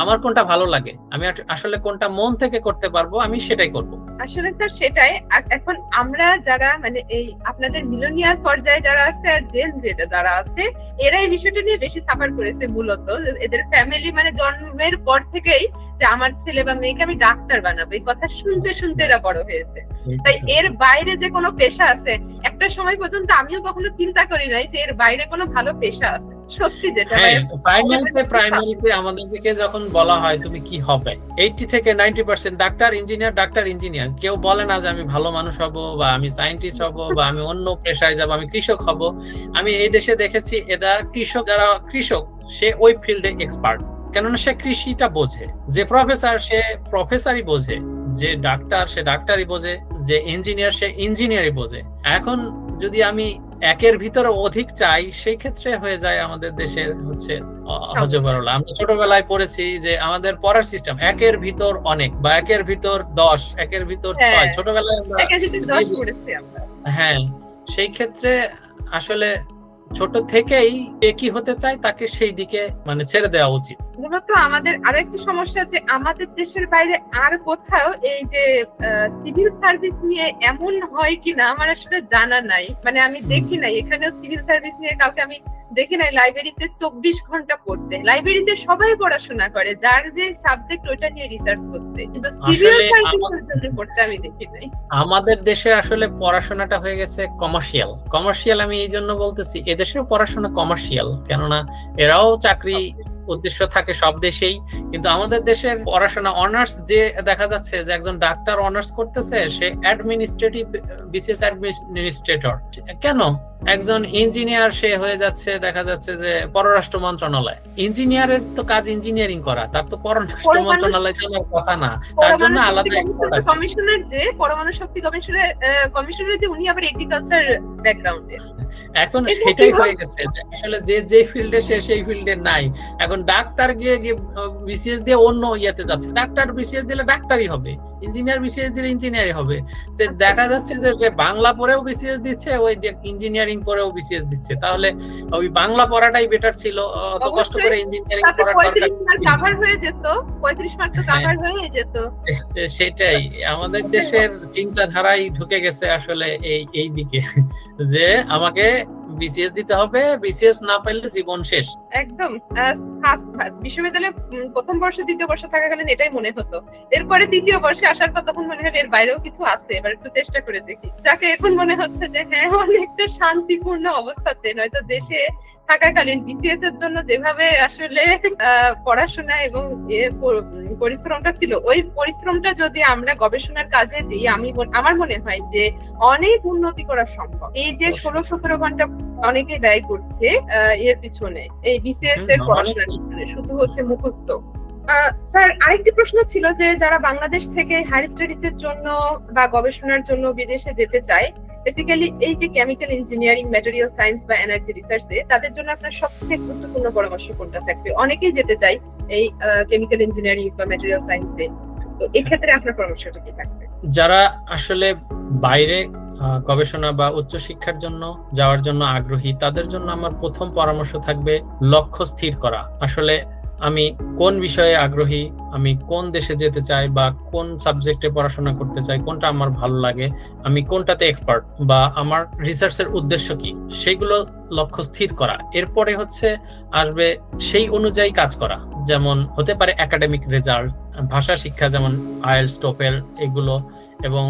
আমার কোনটা ভালো লাগে, আমি আসলে কোনটা মন থেকে করতে পারবো, আমি সেটাই করব। আসলে স্যার সেটাই। এখন আমরা যারা মানে এই আপনাদের মিলেনিয়াল পর্যায়ে যারা আছে আর জেন জেটা যারা আছে, এরা এই বিষয়টা নিয়ে বেশি সাফার করেছে মূলত। এদের ফ্যামিলি মানে জন্মের পর থেকেই যে আমার ছেলে বা মেয়েকে আমি ডাক্তার বানাবো, এই কথা শুনতে শুনতে এরা বড় হয়েছে। তাই এর বাইরে যে কোনো পেশা আছে, একটা সময় পর্যন্ত আমিও কখনো চিন্তা করি নাই যে এর বাইরে কোনো ভালো পেশা আছে। সত্যি যেটা প্রাইমারিতে আমাদেরকে যখন বলা হয় তুমি কি হবে, 80 থেকে 90% ডাক্তার ইঞ্জিনিয়ার, কেউ বলে না যে আমি ভালো মানুষ হব বা আমি সায়েন্টিস্ট হব বা আমি অন্য পেশায় যাব, আমি কৃষক হব। আমি এই দেশে দেখেছি এরা যারা কৃষক সে ওই ফিল্ডে এক্সপার্ট, কেননা সে কৃষিটা বোঝে। যে প্রফেসর সে প্রফেসরই বোঝে, যে ডাক্তার সে ডাক্তারই বোঝে, যে ইঞ্জিনিয়ার সে ইঞ্জিনিয়ারই বোঝে। এখন যদি আমি একের ভিতরে অধিক চাই, সেই ক্ষেত্রে হয়ে যায় আমাদের দেশের হচ্ছে হজবরল। আমরা ছোটবেলায় পড়েছি যে আমাদের পড়ার সিস্টেম একের ভিতর অনেক বা একের ভিতর 10, একের ভিতর 6, ছোটবেলায় হ্যাঁ। সেই ক্ষেত্রে আসলে ছোট থেকেই কি হতে চায় তাকে সেই দিকে মানে ছেড়ে দেওয়া উচিত। মূলত আমাদের আরো একটা সমস্যা যে আমাদের দেশের বাইরে আর কোথাও এই যে সিভিল সার্ভিস নিয়ে এমন হয় কিনা আমার আসলে জানা নাই, মানে আমি দেখি নাই এখানেও সিভিল সার্ভিস নিয়ে কাউকে আমি দেখি নাই লাইব্রেরিতে 24 ঘন্টা পড়তে। লাইব্রেরিতে সবাই পড়াশোনা করে যার যে সাবজেক্ট ওইটা নিয়ে রিসার্চ করতে, কিন্তু সিভিল সার্ভিসের জন্য পড়তে আমি দেখি নাই। আমাদের দেশে আসলে পড়াশোনাটা হয়ে গেছে কমার্শিয়াল। আমি এই জন্য বলতেছি এদেশের পড়াশোনা কমার্শিয়াল, কেননা এরাও চাকরি উদ্দেশ্য থাকে সব দেশেই, কিন্তু আমাদের দেশের পড়াশোনা অনার্স, যে দেখা যাচ্ছে যে একজন ডাক্তার অনার্স করতেছে সে অ্যাডমিনিস্ট্রেটিভ বিসিএস অ্যাডমিনিস্ট্রেটর, কেন একজন ইঞ্জিনিয়ার সে হয়ে যাচ্ছে দেখা যাচ্ছে যে পররাষ্ট্র মন্ত্রণালয়। ইঞ্জিনিয়ারের তো কাজ ইঞ্জিনিয়ারিং করা, তার তো পররাষ্ট্র মন্ত্রণালয় জানার কথা না, তার জন্য আলাদা কমিশনার যে পরমাণু শক্তি কমিশনার যে উনি আবার এগ্রিকালচার ব্যাকগ্রাউন্ডের। এখন সেটাই হয়ে গেছে যে আসলে যে ফিল্ডে সে সেই ফিল্ডে নাই। এখন ডাক্তার গিয়ে বিসিএস দিয়ে অন্য ইয়েতে যাচ্ছে, ডাক্তার বিসিএস দিলে ডাক্তারই হবে, ইঞ্জিনিয়ার বিসিএস দিলে ইঞ্জিনিয়ারই হবে। তো দেখা যাচ্ছে যে বাংলা পড়েও বিসিএস দিচ্ছে, ওই ইঞ্জিনিয়ারিং পড়েও বিসিএস দিচ্ছে, তাহলে ওই বাংলা পড়াটাই বেটার ছিল, অত কষ্ট করে ইঞ্জিনিয়ারিং পড়ার দরকার। 35 মার্ক কভার হয়ে যেত, 35 মার্ক তো কভার হয়ে যেত। সেটাই আমাদের দেশের চিন্তাধারাই ঢুকে গেছে আসলে এই দিকে, যে আমাকে বিসিএস দিতে হবে, বিসিএস না পাইলে জীবন শেষ। একদম বিশ্ববিদ্যালয়ে প্রথম বর্ষ দ্বিতীয় বর্ষ থাকাকালীন এটাই মনে হতো। এরপরে তৃতীয় বর্ষে আসার পর তখন মনে হয় এর বাইরেও কিছু আছে, এবার একটু চেষ্টা করে দেখি। যাকে এখন মনে হচ্ছে যে হ্যাঁ অনেকটা শান্তিপূর্ণ অবস্থাতে, নয়তো দেশে থাকাকালীন বিসিএস এর জন্য যেভাবে আসলে পড়াশোনা এবং পরিশ্রমটা ছিল, ওই পরিশ্রমটা যদি আমরা গবেষণার কাজে দিই, আমার মনে হয় যে অনেক উন্নতি করা সম্ভব। এই যে 16-17 ঘন্টা অনেকে ব্যয় করছে এর পিছনে, এই বিসিএস এর পড়াশোনার পিছনে, শুধু হচ্ছে মুখস্থ। স্যার আরেকটি প্রশ্ন ছিল যে যারা বাংলাদেশ থেকে হায়ার স্টাডিজ এর জন্য বা গবেষণার জন্য বিদেশে যেতে চায়, বেসিক্যালি এই যে কেমিক্যাল ইঞ্জিনিয়ারিং, ম্যাটেরিয়াল সায়েন্স বা এনার্জি রিসার্চে, তাদের জন্য আপনার সবচেয়ে গুরুত্বপূর্ণ পরামর্শ কোনটা থাকবে? অনেকেই যেতে চায় এই কেমিক্যাল ইঞ্জিনিয়ারিং বা ম্যাটেরিয়াল সায়েন্সে, তো এই ক্ষেত্রে আপনার পরামর্শটা কি থাকবে? যারা আসলে বাইরে গবেষণা বা উচ্চশিক্ষার জন্য যাওয়ার জন্য আগ্রহী, তাদের জন্য আমার প্রথম পরামর্শ থাকবে লক্ষ্য স্থির করা। আসলে আমি কোন বিষয়ে আগ্রহী, আমি কোন দেশে যেতে চাই বা কোন সাবজেক্টে পড়াশোনা করতে চাই, কোনটা আমার ভালো লাগে, আমি কোনটাতে এক্সপার্ট বা আমার রিসার্চের উদ্দেশ্য কি, সেগুলো লক্ষ্য স্থির করা। এরপরে হচ্ছে আসবে সেই অনুযায়ী কাজ করা, যেমন হতে পারে একাডেমিক রেজাল্ট, ভাষা শিক্ষা যেমন আইএলটিএস, টোফেল এগুলো, এবং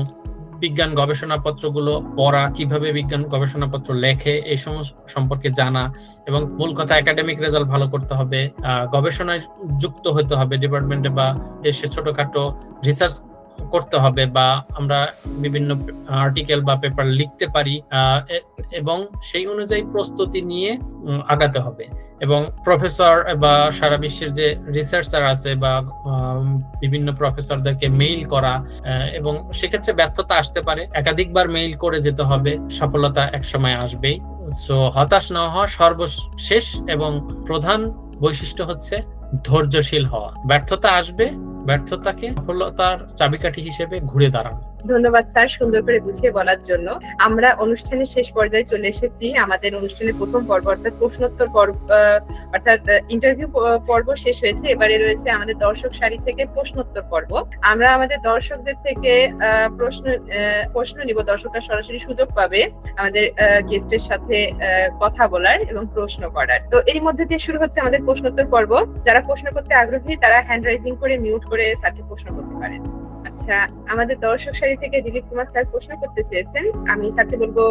বিজ্ঞান গবেষণাপত্রগুলো পড়া, কিভাবে বিজ্ঞান গবেষণাপত্র লেখে এই সমস্ত সম্পর্কে জানা, এবং মূল কথা একাডেমিক রেজাল্ট ভালো করতে হবে, গবেষণায় যুক্ত হতে হবে ডিপার্টমেন্টে বা দেশে ছোটখাটো রিসার্চ করতে হবে, বা আমরা বিভিন্ন আর্টিকেল বা পেপার লিখতে পারি, এবং সেই অনুযায়ী প্রস্তুতি নিয়ে আগাতে হবে। এবং প্রফেসর বা সারা বিশ্বের যে রিসার্চার আছে বা বিভিন্ন প্রফেসরদেরকে মেইল করা, এবং সেক্ষেত্রে ব্যর্থতা আসতে পারে, একাধিকবার মেইল করে যেতে হবে, সফলতা একসময় আসবেই। সো হতাশ না হওয়া সর্বশেষ এবং প্রধান বৈশিষ্ট্য হচ্ছে ধৈর্যশীল হওয়া। ব্যর্থতা আসবে, ব্যর্থতাকে সফলতার চাবিকাঠি হিসেবে ঘুরে দাঁড়ানো। ধন্যবাদ স্যার, সুন্দর করে বুঝিয়ে বলার জন্য। আমরা অনুষ্ঠানের শেষ পর্যায়ে চলে এসেছি। আমাদের অনুষ্ঠানের প্রথম পর্ব অর্থাৎ প্রশ্নোত্তর পর্ব, অর্থাৎ ইন্টারভিউ পর্ব শেষ হয়েছে। এবারে রয়েছে আমাদের দর্শক সারি থেকে প্রশ্নোত্তর পর্ব। আমরা আমাদের দর্শকদের থেকে প্রশ্ন নিব। দর্শকরা সরাসরি সুযোগ পাবে আমাদের গেস্টের সাথে কথা বলার এবং প্রশ্ন করার। তো এর মধ্যে দিয়ে শুরু হচ্ছে আমাদের প্রশ্নোত্তর পর্ব। যারা প্রশ্ন করতে আগ্রহী তারা হ্যান্ড রাইজিং করে মিউট করে স্যারকে প্রশ্ন করতে পারেন। আচ্ছা, আমাদের দর্শক সারি থেকে দিলীপ কুমার স্যার প্রশ্ন করতে চেয়েছেন। আমি স্যারকে বলবো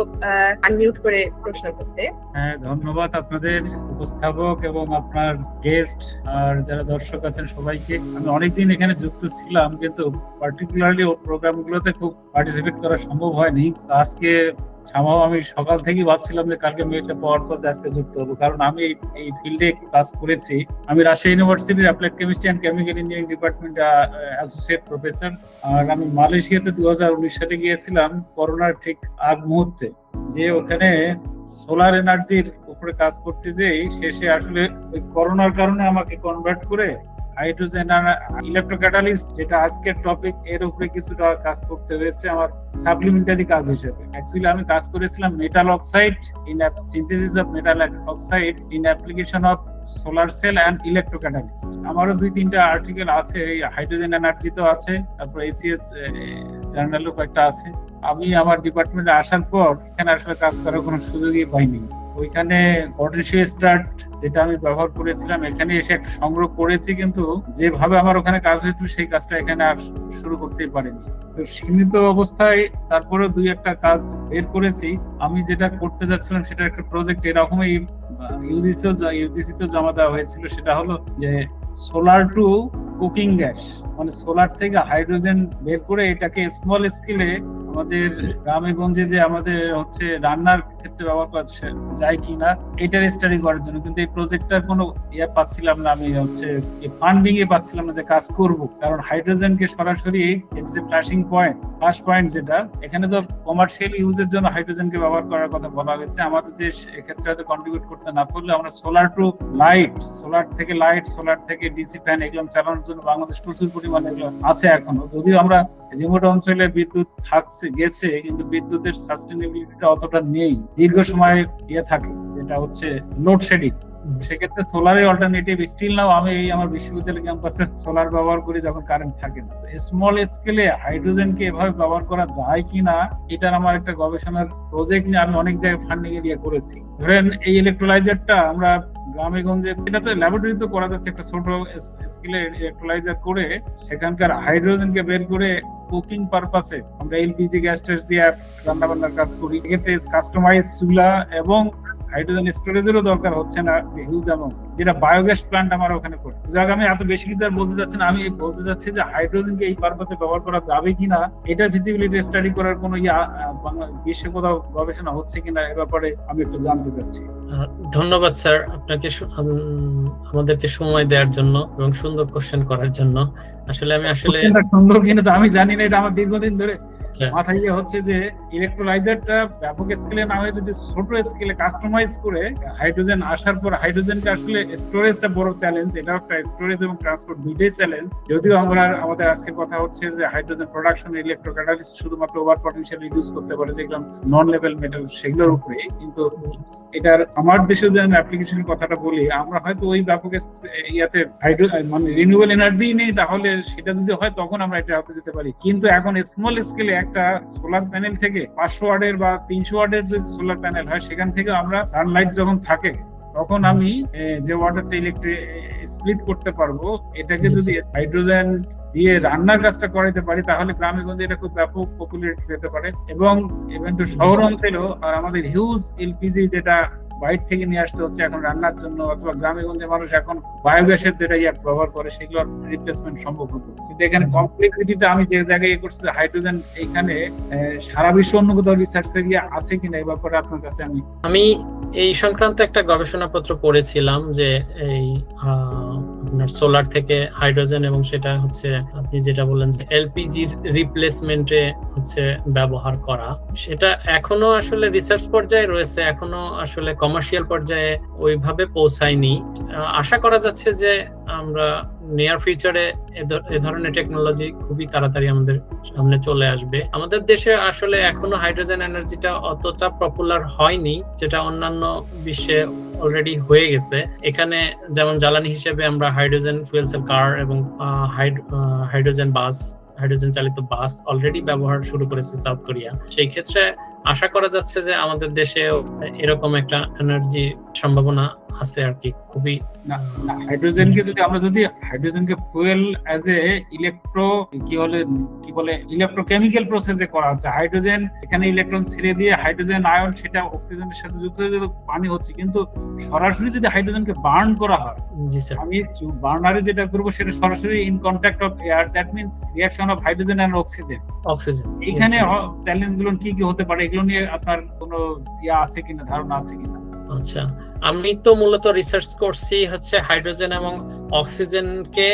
আনমিউট করে প্রশ্ন করতে। হ্যাঁ, ধন্যবাদ আপনাদের উপস্থাপক এবং আপনার গেস্ট আর যারা দর্শক আছেন সবাইকে। আমি অনেকদিন এখানে যুক্ত ছিলাম, কিন্তু পার্টিকুলারলি প্রোগ্রামগুলোতে খুব পার্টিসিপেট করা সম্ভব হয়নি। আজকে আমি সকাল থেকেই ভাবছিলাম যে কালকে মেয়েটা পাওয়ার পর আজকে যুক্ত হবো, কারণ আমি এই ফিল্ডে একটু কাজ করেছি। আমি রাজশাহী ইউনিভার্সিটির applied chemistry and chemical engineering department associate professor. আর আমি মালয়েশিয়াতে 2019 সালে গিয়েছিলাম করোনার ঠিক আগ মুহূর্তে, যে ওখানে সোলার এনার্জির উপরে কাজ করতে যেই শেষে আসলে ওই করোনার কারণে আমাকে কনভার্ট করে হাইড্রোজেন ইলেকট্রোক্যাটালিস্ট, যেটা আজকের টপিক, এর উপরে কিছুটা কাজ করতে হয়েছে আমার সাপ্লিমেন্টারি কাজ হিসেবে। অ্যাকচুয়ালি আমি কাজ করেছিলাম metal oxide in synthesis of metal oxide in application of solar cell and electrocatalyst. আমারও 2-3টা আর্টিকেল আছে, এই হাইড্রোজেন এনার্জিতেও আছে, তারপর এসিএস জার্নালও কয়েকটা আছে। আমি আমার ডিপার্টমেন্টে আসার পর এখানে আসলে কাজ করার কোনো সুযোগই পাইনি। ওইখানে পটেনশিয়াল স্টার্ট যেটা আমি ব্যবহার করেছিলাম এখানে এসে একটা সংগ্রহ করেছি, কিন্তু যেভাবে আমার ওখানে কাজ হয়েছিল সেই কাজটা এখানে আর শুরু করতেই পারিনি। তো সীমিত অবস্থায় তারপরে 2-1টা কাজ বের করেছি। আমি যেটা করতে যাচ্ছিলাম সেটা একটা প্রজেক্ট এরকমই ইউজিসিতেও জমা দেওয়া হয়েছিল। সেটা হলো যে সোলার টু কুকিং গ্যাস, মানে সোলার থেকে হাইড্রোজেন বের করে এটাকে স্মল স্কেলে আমাদের গ্রামে গঞ্জে যে আমাদের হচ্ছে রান্নার ক্ষেত্রে ব্যবহার করা যায় কিনা এটার স্টাডি করার জন্য। কিন্তু এই প্রজেক্টটার কোনো পাচ্ছিলাম না, আমি হচ্ছে ফান্ডিং এ পাচ্ছিলাম না যে কাজ করব, কারণ হাইড্রোজেনকে সরাসরি ফ্ল্যাশিং পয়েন্ট, ফ্ল্যাশ পয়েন্ট যেটা, এখানে তো কমার্শিয়াল ইউজের জন্য হাইড্রোজেনকে ব্যবহার করার কথা বলা হয়েছে। আমাদের দেশ এক্ষেত্রে হয়তো কন্ট্রিবিউট করতে না পারলে আমরা সোলার টু লাইট, সোলার থেকে ডিসি ফ্যান এগুলো চালানোর জন্য বাংলাদেশ প্রচুর পরিমাণে এগুলো আছে এখনো। যদিও আমরা রিমোট অঞ্চলে বিদ্যুৎ গেছে, কিন্তু বিদ্যুতের সাস্টেনেবিলিটিটা অতটা নেই, দীর্ঘ সময় থাকে, যেটা হচ্ছে লোডশেডিং। সেক্ষেত্রে সোলারের অল্টারনেটিভ স্টিল নাও আমি আমার বিশ্ববিদ্যালয় ক্যাম্পাসে সোলার ব্যবহার করি যখন কারেন্ট থাকে না। স্মল স্কেলে হাইড্রোজেনকে এভাবে ব্যবহার করা যায় কিনা এটার আমার একটা গবেষণার প্রজেক্ট নিয়ে আমি অনেক জায়গায় ফান্ডিং এরিয়া করেছি। ধরেন এই ইলেকট্রোলাইজারটা আমরা গ্রামে গঞ্জে, এটা তো ল্যাবরেটরিতে করা যাচ্ছে, একটা ছোট স্কেলে ইলেকট্রোলাইজার করে সেখানকার হাইড্রোজেনকে বের করে কুকিং পারপাসে আমরা এলপিজি গ্যাস টাস দিয়ে রান্না বান্নার কাজ করি। এক্ষেত্রে কাস্টমাইজ চুলা এবং হাইড্রোজেন স্টোরেজেরও দরকার হচ্ছে না হিউজ অ্যামাউন্ট, যেটা বায়োগ্যাস প্ল্যান্ট আমার ওখানে করে। যাক, আমি এত বেশি কিছু আর বলতে চাচ্ছি না, আমি বলতে চাচ্ছি যে হাইড্রোজেনকে এই পারপাসে ব্যবহার করা যাবে কিনা এটার ফিজিবিলিটি স্টাডি করার কোনো বিশ্বে কোথাও গবেষণা হচ্ছে কিনা এ ব্যাপারে আমি একটু জানতে চাচ্ছি। ধন্যবাদ স্যার আপনাকে আমাদেরকে সময় দেওয়ার জন্য এবং সুন্দর কোশ্চেন করার জন্য। আসলে আমি সুন্দর কিনা তো আমি জানি না, এটা আমার দীর্ঘদিন ধরে আচ্ছা মাথায় ইয়ে হচ্ছে যে ইলেকট্রোলাইজারটা ব্যাপক স্কেলে না হয়ে যদি ছোট স্কেলে কাস্টমাইজ করে হাইড্রোজেন আসার পর হাইড্রোজেনটা আসলে স্টোরেজটা বড় চ্যালেঞ্জ, এটা একটা স্টোরেজ এবং ট্রান্সপোর্ট দুইটাই চ্যালেঞ্জ। যদিও আমরা আমাদের আজকের কথা হচ্ছে যে হাইড্রোজেন প্রোডাকশন ইলেকট্রোক্যাটালিস্ট শুধুমাত্র ওভার পটেনশিয়াল রিডিউস করতে পারে, যেগুলো নন লেভেল মেটাল সেগুলোর উপরে, কিন্তু এটার আমার দেশে যে অ্যাপ্লিকেশনের কথাটা বলি, আমরা হয়তো ওই ব্যাপক ইয়াতে মানে রিনিউয়েবল এনার্জি নেই, তাহলে সেটা যদি হয় তখন আমরা এটা হতে যেতে পারি। কিন্তু এখন স্মল স্কেলে একটা সোলার প্যানেল থেকে 500 ওয়াটের বা 300 ওয়াটের যদি সোলার প্যানেল হয়, সেখান থেকে আমরা সানলাইট যখন থাকে তখন আমি যে ওয়াটারটা স্প্লিট করতে পারবো, এটাকে যদি হাইড্রোজেন দিয়ে রান্নার কাজটা করাইতে পারি, তাহলে গ্রামে গঞ্জে এটা খুব ব্যাপক পপুলারিটি পেতে পারে। এবং ইভেন শহর অঞ্চলেও আর আমাদের হিউজ এলপিজি যেটা বাইরে থেকে নিয়ে আসতে হচ্ছে এখন রান্নার জন্য, অথবা গ্রামে গঞ্জে মানুষ এখন বায়োগ্যাসের যেটা ব্যবহার করে, সেগুলোর রিপ্লেসমেন্ট সম্ভব হতো। কিন্তু এখানে কমপ্লেক্সিটিটা আমি যে জায়গায় করছি, হাইড্রোজেন এখানে সারা বিশ্ব অন্য কোথাও রিসার্চ থেকে আছে কিনা এই ব্যাপারে আপনার কাছে আমি এই সংক্রান্ত একটা গবেষণাপত্র পড়েছিলাম যে এই আপনার সোলার থেকে হাইড্রোজেন, এবং সেটা হচ্ছে আপনি যেটা বললেন যে এলপিজির রিপ্লেসমেন্টে হচ্ছে ব্যবহার করা, সেটা এখনো আসলে রিসার্চ পর্যায়ে রয়েছে, এখনো আসলে কমার্শিয়াল পর্যায়ে ওইভাবে পৌঁছায়নি। আশা করা যাচ্ছে যে আমরা নিয়ার ফিউচারে এ ধরনের টেকনোলজি খুবই তাড়াতাড়ি আমাদের সামনে চলে আসবে। আমাদের দেশে আসলে এখনো হাইড্রোজেন এনার্জিটা অতটা পপুলার হয়নি, যেটা অন্যান্য বিশ্বে অলরেডি হয়ে গেছে। এখানে যেমন জ্বালানি হিসেবে আমরা হাইড্রোজেন ফুয়েল সেল কার এবং হাইড্রোজেন চালিত বাস অলরেডি ব্যবহার শুরু করেছে সাউথ কোরিয়া। সেই ক্ষেত্রে আশা করা যাচ্ছে যে আমাদের দেশে এরকম একটা এনার্জি সম্ভাবনা আছে আর কি। খুবই হাইড্রোজেনকে হাইড্রোজেনকে ফুয়েল অ্যাজ এ ইলেকট্রোকেমিক্যাল প্রসেসে করা হচ্ছে। হাইড্রোজেন এখানে ইলেকট্রন ছেড়ে দিয়ে হাইড্রোজেন আয়ন সেটা অক্সিজেনের সাথে যুক্ত হয়ে পানি হচ্ছে, কিন্তু সরাসরি যদি হাইড্রোজেনকে বার্ন করা হয়, জি স্যার, আমি বার্নারে যেটা করবো সেটা সরাসরি in contact of air, that means reaction of hydrogen and oxygen. এখানে চ্যালেঞ্জ গুলো কি কি হতে পারে, এগুলো নিয়ে আপনার কোনো আছে কিনা, ধারণা আছে কিনা? আচ্ছা, আমি তো মূলত রিসার্চ করছি হচ্ছে হাইড্রোজেন এবং অক্সিজেনকে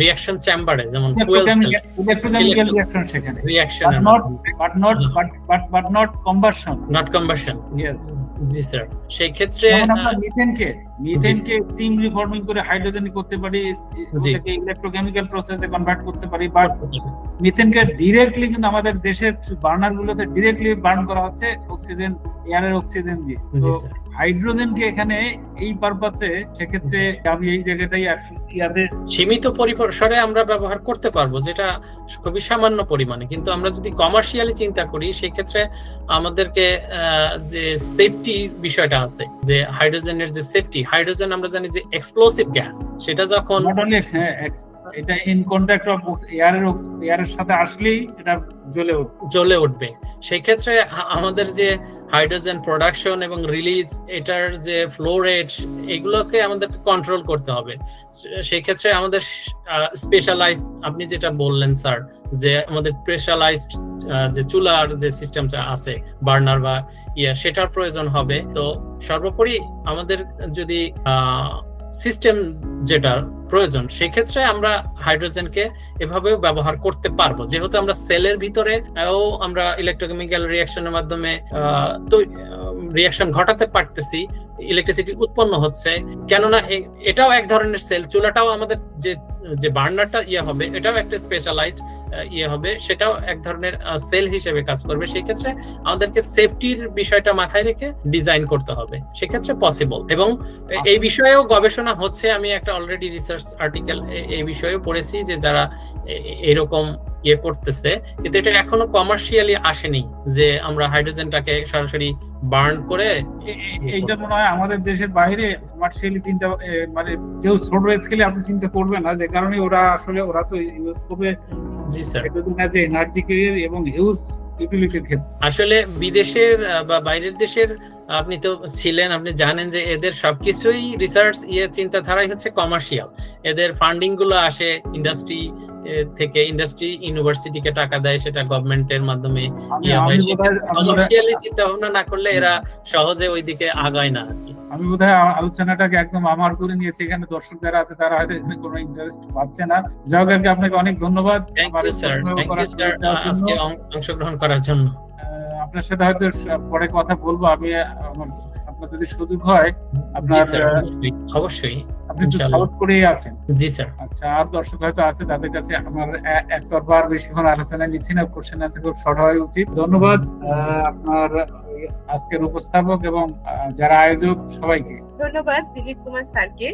রিঅ্যাকশন চেম্বারে, যেমন ফুয়েল সেল ইলেকট্রোকেমিক্যাল রিঅ্যাকশন, সেখানে reaction but not combustion. Yes, G sir. সেই ক্ষেত্রে আমরা মিথেনকে স্টিম রিফর্মিং করে হাইড্রোজেন করতে পারি, ওটাকে ইলেকট্রোকেমিক্যাল প্রসেসে কনভার্ট করতে পারি। বাট মিথেনকে ডিরেক্টলি কিন্তু আমাদের দেশের বার্নার গুলোতে ডিরেক্টলি বার্ন করা হচ্ছে অক্সিজেন, এয়ারের অক্সিজেন দিয়ে। হাইড্রোজেনকে এখানে এই পারপাসে, সেক্ষেত্রে আমি এই জায়গাটাই সীমিত পরিসরে আমরা ব্যবহার করতে পারবো, যেটা খুবই সামান্য পরিমাণে। কিন্তু আমরা যদি কমার্শিয়ালি চিন্তা করি, সেক্ষেত্রে আমাদেরকে যে সেফটি বিষয়টা আছে, যে হাইড্রোজেনের যে সেফটি, হাইড্রোজেন আমরা জানি যে এক্সপ্লোসিভ গ্যাস, সেটা যখন এটা ইন কন্ট্যাক্ট অফ এয়ারের সাথে আসলেই এটা জ্বলে উঠবে। সেই ক্ষেত্রে আমাদের যে হাইড্রোজেন প্রোডাকশন এবং রিলিজ, এটার যে ফ্লো রেট, এগুলোকে আমাদের কন্ট্রোল করতে হবে। সেই ক্ষেত্রে আমাদের স্পেশালাইজড, আপনি যেটা বললেন স্যার, যে আমাদের স্পেশালাইজড যে চুলার যে সিস্টেমটা আছে, বার্নার বা সেটার প্রয়োজন হবে। তো সর্বোপরি আমাদের যদি সিস্টেম যেটা প্রয়োজন, সেক্ষেত্রে আমরা হাইড্রোজেনকে এভাবেও ব্যবহার করতে পারবো, যেহেতু আমরা সেলের ভিতরে আমরা ইলেকট্রোকেমিক্যাল রিঅ্যাকশনের মাধ্যমে রিঅ্যাকশন ঘটাতে পারতেছি, ইলেকট্রিসিটি উৎপন্ন হচ্ছে। কেননা এটাও এক ধরনের সেল, চুলাটাও আমাদের যে বার্নারটা হবে, এটাও একটা স্পেশালাইজড হবে, সেটাও এক ধরনের সেল হিসেবে কাজ করবে। সেই ক্ষেত্রে আমাদেরকে সেফটির বিষয়টা মাথায় রেখে ডিজাইন করতে হবে, সেক্ষেত্রে পসিবল। এবং এই বিষয়েও গবেষণা হচ্ছে। আমি একটা অলরেডি রিসার্চ আর্টিকেল এই বিষয়েও পড়েছি, যে যারা এরকম করতেছে, কিন্তু এটা এখনো কমার্শিয়ালি আসেনি, যে আমরা হাইড্রোজেনটাকে সরাসরি বার্ন করে। এইটা মনে হয় আমাদের দেশের বাইরে কমার্শিয়ালি চিন্তা, মানে কেউ ছোট স্কেলে আপনি চিন্তা করবে না, যে কারণে ওরা তো ইউজ করবে। জি স্যার, এনার্জি ক্যারিয়ার এবং হিউজ ইউটিলিটির ক্ষেত্রে। আসলে বিদেশের বা বাইরের দেশের আপনি তো ছিলেন, আপনি জানেন যে এদের সবকিছুই রিসার্চ চিন্তাধারাই হচ্ছে কমার্শিয়াল। এদের ফান্ডিং গুলো আসে ইন্ডাস্ট্রি থেকে ইন্ডাস্ট্রি ইউনিভার্সিটিকে টাকা দেয়, সেটা গভর্নমেন্টের মাধ্যমে আমি বোধহয় কমার্শিয়ালি চিন্তা ভাবনা না করলে এরা সহজে ওইদিকে আগায় না আর কি। আমি বোধহয় আলোচনাটাকে একদম আমার করে নিয়েছি, এখানে দর্শক যারা আছে তারা হয়তো এখানে কোনো ইন্টারেস্ট পাচ্ছে না। যাই আপনাকে অনেক ধন্যবাদ থ্যাংক ইউ স্যার আজকে অংশগ্রহণ করার জন্য। আপনার সাথে হয়তো পরে কথা বলবো আমি, আপনার যদি সুযোগ হয় আপনার। অবশ্যই আপনি তো সাউথ কোরিয়ায় আছেন? জি স্যার। আচ্ছা, আর দর্শক হয়তো আছে তাদের কাছে আমার একতরফা আর বেশিক্ষণ আলোচনা নিচ্ছি না, কোশ্চেন আছে খুব শর্ট হওয়া উচিত। ধন্যবাদ আপনার আজকের উপস্থাপক এবং যারা আয়োজক সবাইকে। ধন্যবাদ দিলীপ কুমার স্যারকে।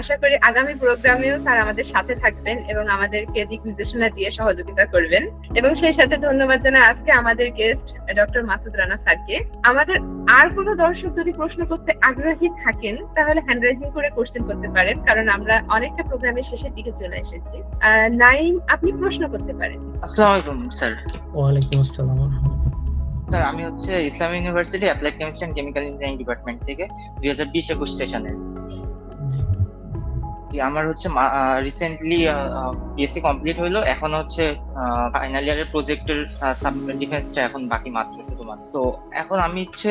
আশা করি আগামী প্রোগ্রামেও স্যার আমাদের সাথে থাকবেন এবং আমাদেরকে দিক নির্দেশনা দিয়ে সহযোগিতা করবেন। এবং সেই সাথে ধন্যবাদ জানাই আজকে আমাদের গেস্ট ডক্টর মাসুদ রানা স্যারকে। আমাদের আর কোনো দর্শক যদি প্রশ্ন করতে আগ্রহী থাকেন তাহলে হ্যান্ড রাইজিং করে কোশ্চেন করতে পারেন, কারণ আমরা অনেকটা প্রোগ্রামের শেষের দিকে চলে এসেছি। নাইম, আপনি প্রশ্ন করতে পারেন। আসসালামু আলাইকুম স্যার। ওয়ালাইকুম আসসালাম। স্যার আমি হচ্ছে Islam university applied chemistry and chemical engineering department থেকে 2020-21 সেশনের। আমার হচ্ছে রিসেন্টলি বিএসসি কমপ্লিট হইলো, এখন হচ্ছে ফাইনাল ইয়ারের প্রজেক্টের ডিফেন্সটা এখন বাকি মাত্র শুধুমাত্র। তো এখন আমি হচ্ছে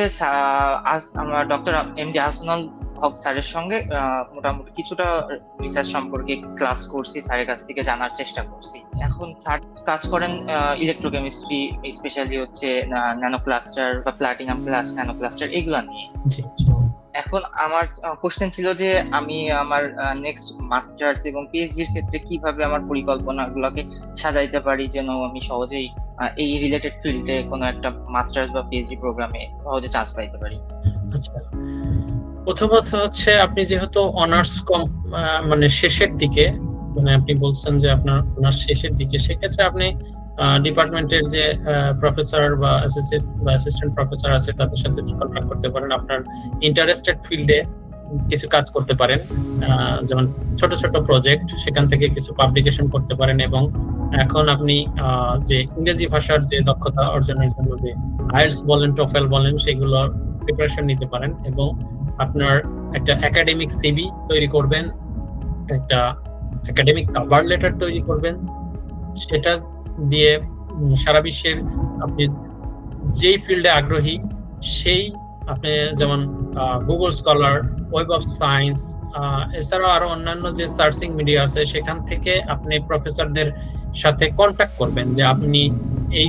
আমরা ডক্টর এমডি আহসানুল হক স্যারের সঙ্গে মোটামুটি কিছুটা রিসার্চ সম্পর্কে ক্লাস করছি, স্যারের কাছ থেকে জানার চেষ্টা করছি। এখন স্যার কাজ করেন ইলেকট্রোকেমিস্ট্রি, স্পেশালি হচ্ছে ন্যানো ক্লাস্টার বা প্লাটিনাম প্লাস ন্যানো ক্লাস্টার এগুলো নিয়ে। এখন আমার কোশ্চেন ছিল যে আমি আমার নেক্সট মাস্টার্স এবং পিএইচডির ক্ষেত্রে কিভাবে আমার পরিকল্পনাগুলোকে সাজাইতে পারি যেন আমি সহজেই এই রিলেটেড ফিল্ডে কোনো একটা মাস্টার্স বা পিএইচডি প্রোগ্রামে সহজে চান্স পাইতে পারি। আচ্ছা, প্রথমত হচ্ছে আপনি যেহেতু অনার্স মানে শেষের দিকে, মানে আপনি বলছেন যে আপনার অনার্স শেষের দিকে, সেক্ষেত্রে আপনি ডিপার্টমেন্টের যে প্রফেসর বা অ্যাসিস্ট্যান্ট প্রফেসর আছে তাদের সাথে কন্ট্যাক্ট করতে পারেন, আপনার ইন্টারেস্টেড ফিল্ডে কিছু কাজ করতে পারেন, যেমন ছোট ছোট প্রজেক্ট, সেখান থেকে কিছু পাবলিকেশন করতে পারেন। এবং এখন আপনি যে ইংরেজি ভাষার যে দক্ষতা অর্জনের জন্য যে আইএলটিএস বলেন, টোফেল বলেন, সেগুলো প্রিপারেশন নিতে পারেন। এবং আপনার একটা একাডেমিক সিভি তৈরি করবেন, একটা একাডেমিক কভার লেটার তৈরি করবেন, সেটা দিয়ে সারা বিশ্বের আপনি যেই ফিল্ডে আগ্রহী সেই, আপনি যেমন Google scholar, web of science, এছাড়াও আরো অন্যান্য যে সার্চিং মিডিয়া আছে সেখান থেকে আপনি প্রফেসরদের সাথে কন্ট্যাক্ট করবেন যে আপনি এই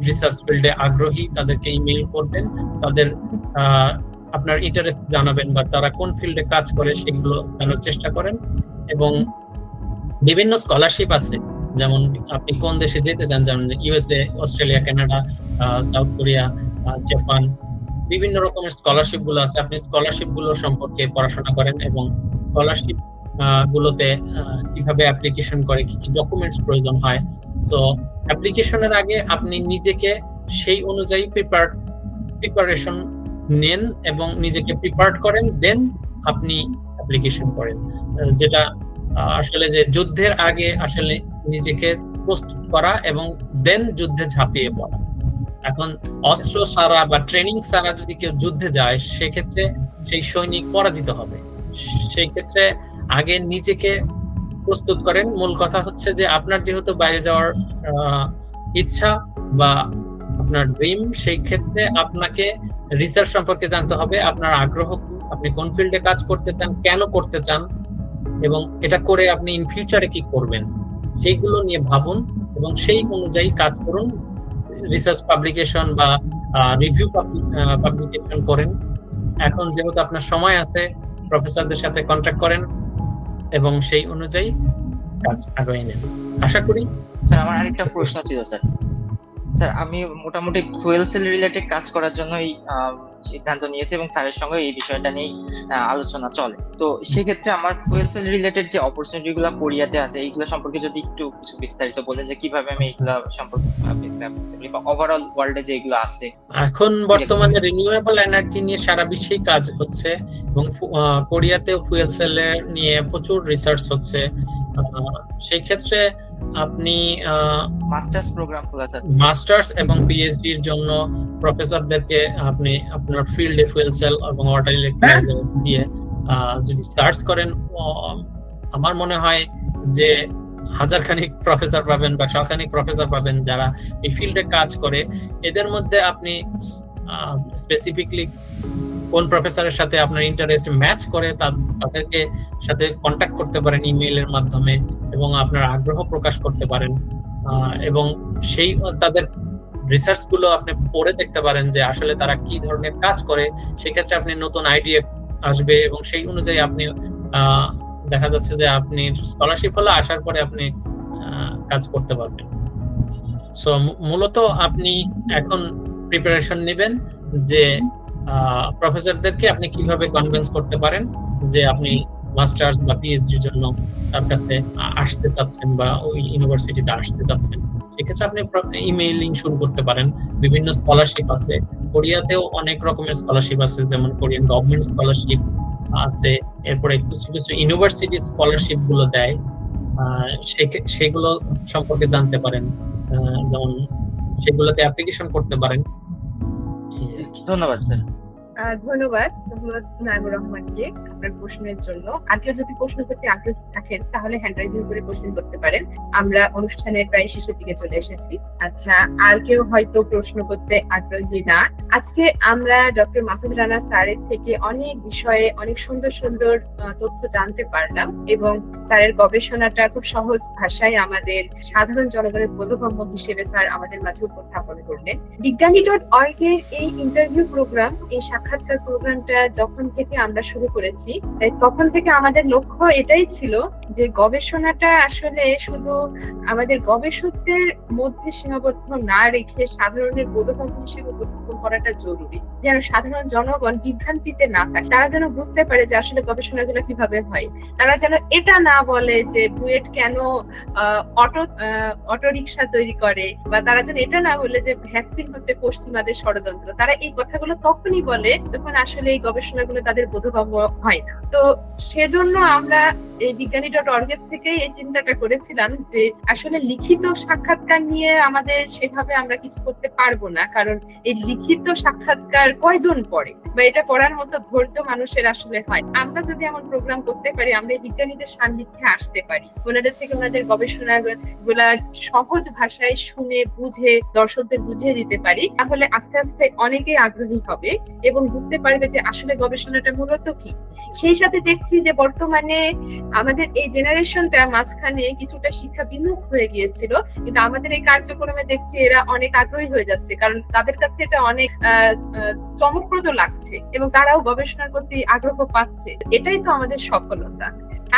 রিসার্চ ফিল্ডে আগ্রহী, তাদেরকে ইমেইল করবেন, তাদের আপনার ইন্টারেস্ট জানাবেন বা তারা কোন ফিল্ডে কাজ করে সেগুলো জানার চেষ্টা করেন। এবং বিভিন্ন স্কলারশিপ আছে, যেমন আপনি কোন দেশে যেতে চান, যেমন USA, Australia, Canada, south Korea, Japan, বিভিন্ন রকমের স্কলারশিপ গুলো আছে। আপনি স্কলারশিপ গুলো সম্পর্কে পড়াশোনা করেন এবং স্কলারশিপ গুলোতে কিভাবে অ্যাপ্লিকেশন করে, কি কি ডকুমেন্টস প্রয়োজন হয়। তো অ্যাপ্লিকেশনের আগে আপনি নিজেকে সেই অনুযায়ী প্রিপারেশন নেন এবং নিজেকে প্রিপারেড করেন, দেন আপনি অ্যাপ্লিকেশন করেন। যেটা আসলে যে যুদ্ধের আগে আসলে নিজেকে প্রস্তুত করা এবং দেন যুদ্ধে ঝাঁপিয়ে পড়া। এখন অস্ত্র ছাড়া বা ট্রেনিং ছাড়া যদি কেউ যুদ্ধে যায় সেক্ষেত্রে সেই সৈনিক পরাজিত হবে। সেই ক্ষেত্রে আগে নিজেকে প্রস্তুত করেন। মূল কথা হচ্ছে যে আপনার যেহেতু বাইরে যাওয়ার ইচ্ছা বা আপনার ড্রিম, সেই ক্ষেত্রে আপনাকে রিসার্চ সম্পর্কে জানতে হবে, আপনার আগ্রহ কি, আপনি কোন ফিল্ডে কাজ করতে চান, কেন করতে চান, এবং এটা করে আপনি ইন ফিউচারে কি করবেন সেইগুলো নিয়ে ভাবুন এবং সেই অনুযায়ী কাজ করুন। রিসার্চ পাবলিকেশন বা রিভিউ পাবলিকেশন করেন। এখন যেহেতু আপনার সময় আছে, প্রফেসরদের সাথে কন্ট্যাক্ট করেন এবং সেই অনুযায়ী কাজ আগায় নেন, আশা করি। স্যার আমার আরেকটা প্রশ্ন ছিল স্যার। স্যার আমি মোটামুটি ফুয়েল সেল রিলেটেড কাজ করার জন্যই সিদ্ধান্ত নিয়েছি এবং স্যারের সঙ্গে এই বিষয়টা নিয়ে আলোচনা চলে। তো সেক্ষেত্রে আমার ফুয়েল সেল রিলেটেড যে অপরচুনিটি গুলো কোরিয়াতে আছে এইগুলো সম্পর্কে যদি একটু কিছু বিস্তারিত বলেন যে কিভাবে আমি এইগুলো সম্পর্কে ওভারঅল ওয়ার্ল্ডে যেগুলো আছে। এখন বর্তমানে রিনিউয়েবল এনার্জি নিয়ে সারা বিশ্বেই কাজ হচ্ছে এবং কোরিয়াতেও ফুয়েল সেল নিয়ে প্রচুর রিসার্চ হচ্ছে। সেই ক্ষেত্রে আপনি মাস্টার্স প্রোগ্রাম খোলা আছে, মাস্টার্স এবং পিএইচডি এর জন্য প্রফেসরদেরকে আপনি আপনার ফিল্ডে ফুয়েল সেল এবং ওয়াটার ইলেকট্রোলাইজার দিয়ে যদি সার্চ করেন, আমার মনে হয় যে হাজারখানিক প্রফেসর পাবেন বা শখানিক প্রফেসর পাবেন যারা এই ফিল্ডে কাজ করে। এদের মধ্যে আপনি স্পেসিফিকলি কোন প্রফেসরের সাথে আপনার ইন্টারেস্ট ম্যাচ করে তাদেরকে সাথে কন্ট্যাক্ট করতে পারেন ইমেইলের মাধ্যমে এবং আপনার আগ্রহ প্রকাশ করতে পারেন, এবং সেই তাদের রিসার্চ গুলো আপনি পড়ে দেখতে পারেন যে আসলে তারা কি ধরনের কাজ করে। সেক্ষেত্রে আপনি নতুন আইডিয়া আসবে এবং সেই অনুযায়ী আপনি দেখা যাচ্ছে যে আপনি স্কলারশিপ হলে আসার পরে আপনি কাজ করতে পারবেন। সো মূলত আপনি এখন প্রিপারেশন নেবেন যে প্রফেসরদেরকে আপনি কিভাবে কনভিন্স করতে পারেন যে আপনি মাস্টার্স বা পিএইচডির জন্য তার কাছে আসতে চাচ্ছেন বা ওই ইউনিভার্সিটিতে আসতে চাচ্ছেন। সেক্ষেত্রে আপনি ইমেইলিং শুরু করতে পারেন। বিভিন্ন স্কলারশিপ আছে, কোরিয়াতেও অনেক রকমের স্কলারশিপ আছে, যেমন কোরিয়ান গভর্নমেন্ট স্কলারশিপ আছে, এরপরে কিছু কিছু ইউনিভার্সিটি স্কলারশিপ গুলো দেয়, সেগুলো সম্পর্কে জানতে পারেন, যেমন সেগুলোতে অ্যাপ্লিকেশন করতে পারেন। ধন্যবাদ স্যার। ধন্যবাদ নাইমুর রহমানকে আপনার প্রশ্নের জন্য। আর কেউ যদি প্রশ্ন করতে আগ্রহী থাকেন তাহলে হ্যান্ড রাইজিং করে কোশ্চেন করতে পারেন। আমরা অনুষ্ঠানের প্রায় শেষের দিকে চলে এসেছি। আচ্ছা, আর কেউ হয়তো প্রশ্ন করতে আগ্রহী না। আজকে আমরা ডক্টর মাসুদ রানা স্যারের থেকে অনেক বিষয়ে অনেক সুন্দর সুন্দর তথ্য জানতে পারলাম এবং স্যারের গবেষণাটা খুব সহজ ভাষায় আমাদের সাধারণ জনগণের বোধগম্য হিসেবে স্যার আমাদের মাঝে উপস্থাপন করলেন। বিজ্ঞানী.org এর এই ইন্টারভিউ প্রোগ্রাম, এই সাক্ষাৎকার প্রোগ্রামটা যখন থেকে আমরা শুরু করেছি তখন থেকে আমাদের লক্ষ্য এটাই ছিল যে গবেষণাটা আসলে শুধু আমাদের গবেষকদের মধ্যে সীমাবদ্ধ না রেখে সাধারণের বোধগম্য হিসেবে উপস্থাপন করাটা জরুরি, যেন সাধারণ জনগণ বিভ্রান্তিতে না থাকে। তারা যেন বুঝতে পারে যে আসলে গবেষণাগুলো কিভাবে হয়। তারা যেন এটা না বলে যে বুয়েট কেন অটো রিক্সা তৈরি করে, বা তারা যেন এটা না বলে যে ভ্যাকসিন হচ্ছে পশ্চিমাদের ষড়যন্ত্র। তারা এই কথাগুলো তখনই বলে যখন আসলে এই গবেষণাগুলো তাদের বোধগম্য হয় না। তো সেজন্য আমরা এই বিজ্ঞানী.org এর থেকে এই চিন্তাটা করেছিলাম যে আসলে লিখিত সাক্ষাৎকার নিয়ে আমাদের সেভাবে আমরা কিছু করতে পারবো না, কারণ এই লিখিত সাক্ষাৎকার কয়জন পড়ে বা এটা পড়ার মতো ধৈর্য মানুষের আসলে হয়। আমরা যদি এমন প্রোগ্রাম করতে পারি, আমরা এই বিজ্ঞানীদের সান্নিধ্যে আসতে পারি, ওনাদের থেকে ওনাদের গবেষণা গুলা সহজ ভাষায় শুনে বুঝে দর্শকদের বুঝিয়ে দিতে পারি, তাহলে আস্তে আস্তে অনেকেই আগ্রহী হবে এবং বুঝতে পারবে যে আসলে গবেষণাটা মূলত কি। সেই সাথে দেখছি যে বর্তমানে আমাদের এই জেনারেশনটা মাঝখানে কিছুটা শিক্ষা বিমুখ হয়ে গিয়েছিল, কিন্তু আমাদের এই কার্যক্রমে দেখছি এরা অনেক আগ্রহী হয়ে যাচ্ছে, কারণ তাদের কাছে এটা অনেক চমকপ্রদ লাগছে এবং তারাও গবেষণার প্রতি আগ্রহ পাচ্ছে। এটাই তো আমাদের সফলতা।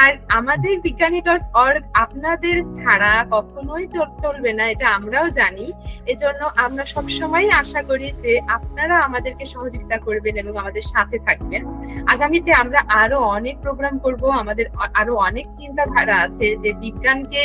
আর আমাদের বিজ্ঞানী.org আপনাদের ছাড়া কখনোই চলবে না, এটা আমরাও জানি। এজন্য আমরা সবসময় আশা করি যে আপনারা আমাদেরকে সহযোগিতা করবেন এবং আমাদের সাথে থাকবেন। আগামীতে আমরা আরো অনেক প্রোগ্রাম করব, আমাদের আরো অনেক চিন্তাধারা আছে যে বিজ্ঞানকে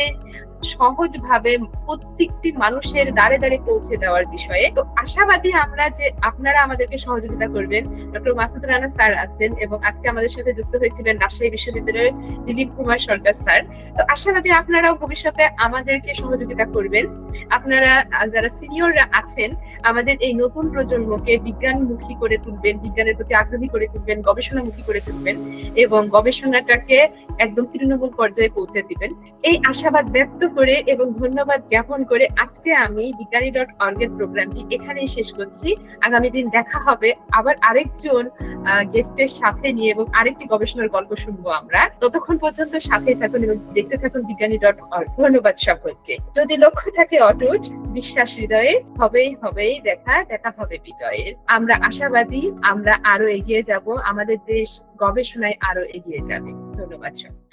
সহজভাবে প্রত্যেকটি মানুষের দ্বারে দ্বারে পৌঁছে দেওয়ার বিষয়ে। তো আশাবাদী আমরা যে আপনারা আমাদেরকে সহযোগিতা করবেন। ডক্টর মাসুদ রানা স্যার আছেন এবং আজকে আমাদের সাথে যুক্ত হয়েছিলেন রাজশাহী বিশ্ববিদ্যালয়ের দিলীপ কুমার সরকার স্যার। তো আশাবাদী আপনারাও ভবিষ্যতে আমাদেরকে সহযোগিতা করবেন। আপনারা যারা সিনিয়ররা আছেন আমাদের এই নতুন প্রজন্মকে বিজ্ঞানমুখী করে তুলবেন, বিজ্ঞানের প্রতি আগ্রহী করে তুলবেন, গবেষণামুখী করে তুলবেন এবং গবেষণাটাকে একদম তৃণমূল পর্যায়ে পৌঁছে দিবেন। এই আশাবাদ ব্যক্ত করে এবং ধন্যবাদ জ্ঞাপন করে আজকে আমি বিজ্ঞানী.org এর প্রোগ্রামটি এখানেই শেষ করছি। আগামী দিন দেখা হবে আবার আরেকজন গেস্টের সাথে নিয়ে এবং আরেকটি গবেষণার গল্প শুনবো আমরা। ততক্ষণ পর্যন্ত সাথে থাকুন এবং দেখতে থাকুন বিজ্ঞানী.org। ধন্যবাদ সকলকে। যদি লক্ষ্য থাকে অটুট, বিশ্বাস হৃদয়ে, হবেই দেখা হবে বিজয়ের। আমরা আশাবাদী, আমরা আরো এগিয়ে যাব, আমাদের দেশ গবেষণায় আরো এগিয়ে যাবে। ধন্যবাদ সকলকে।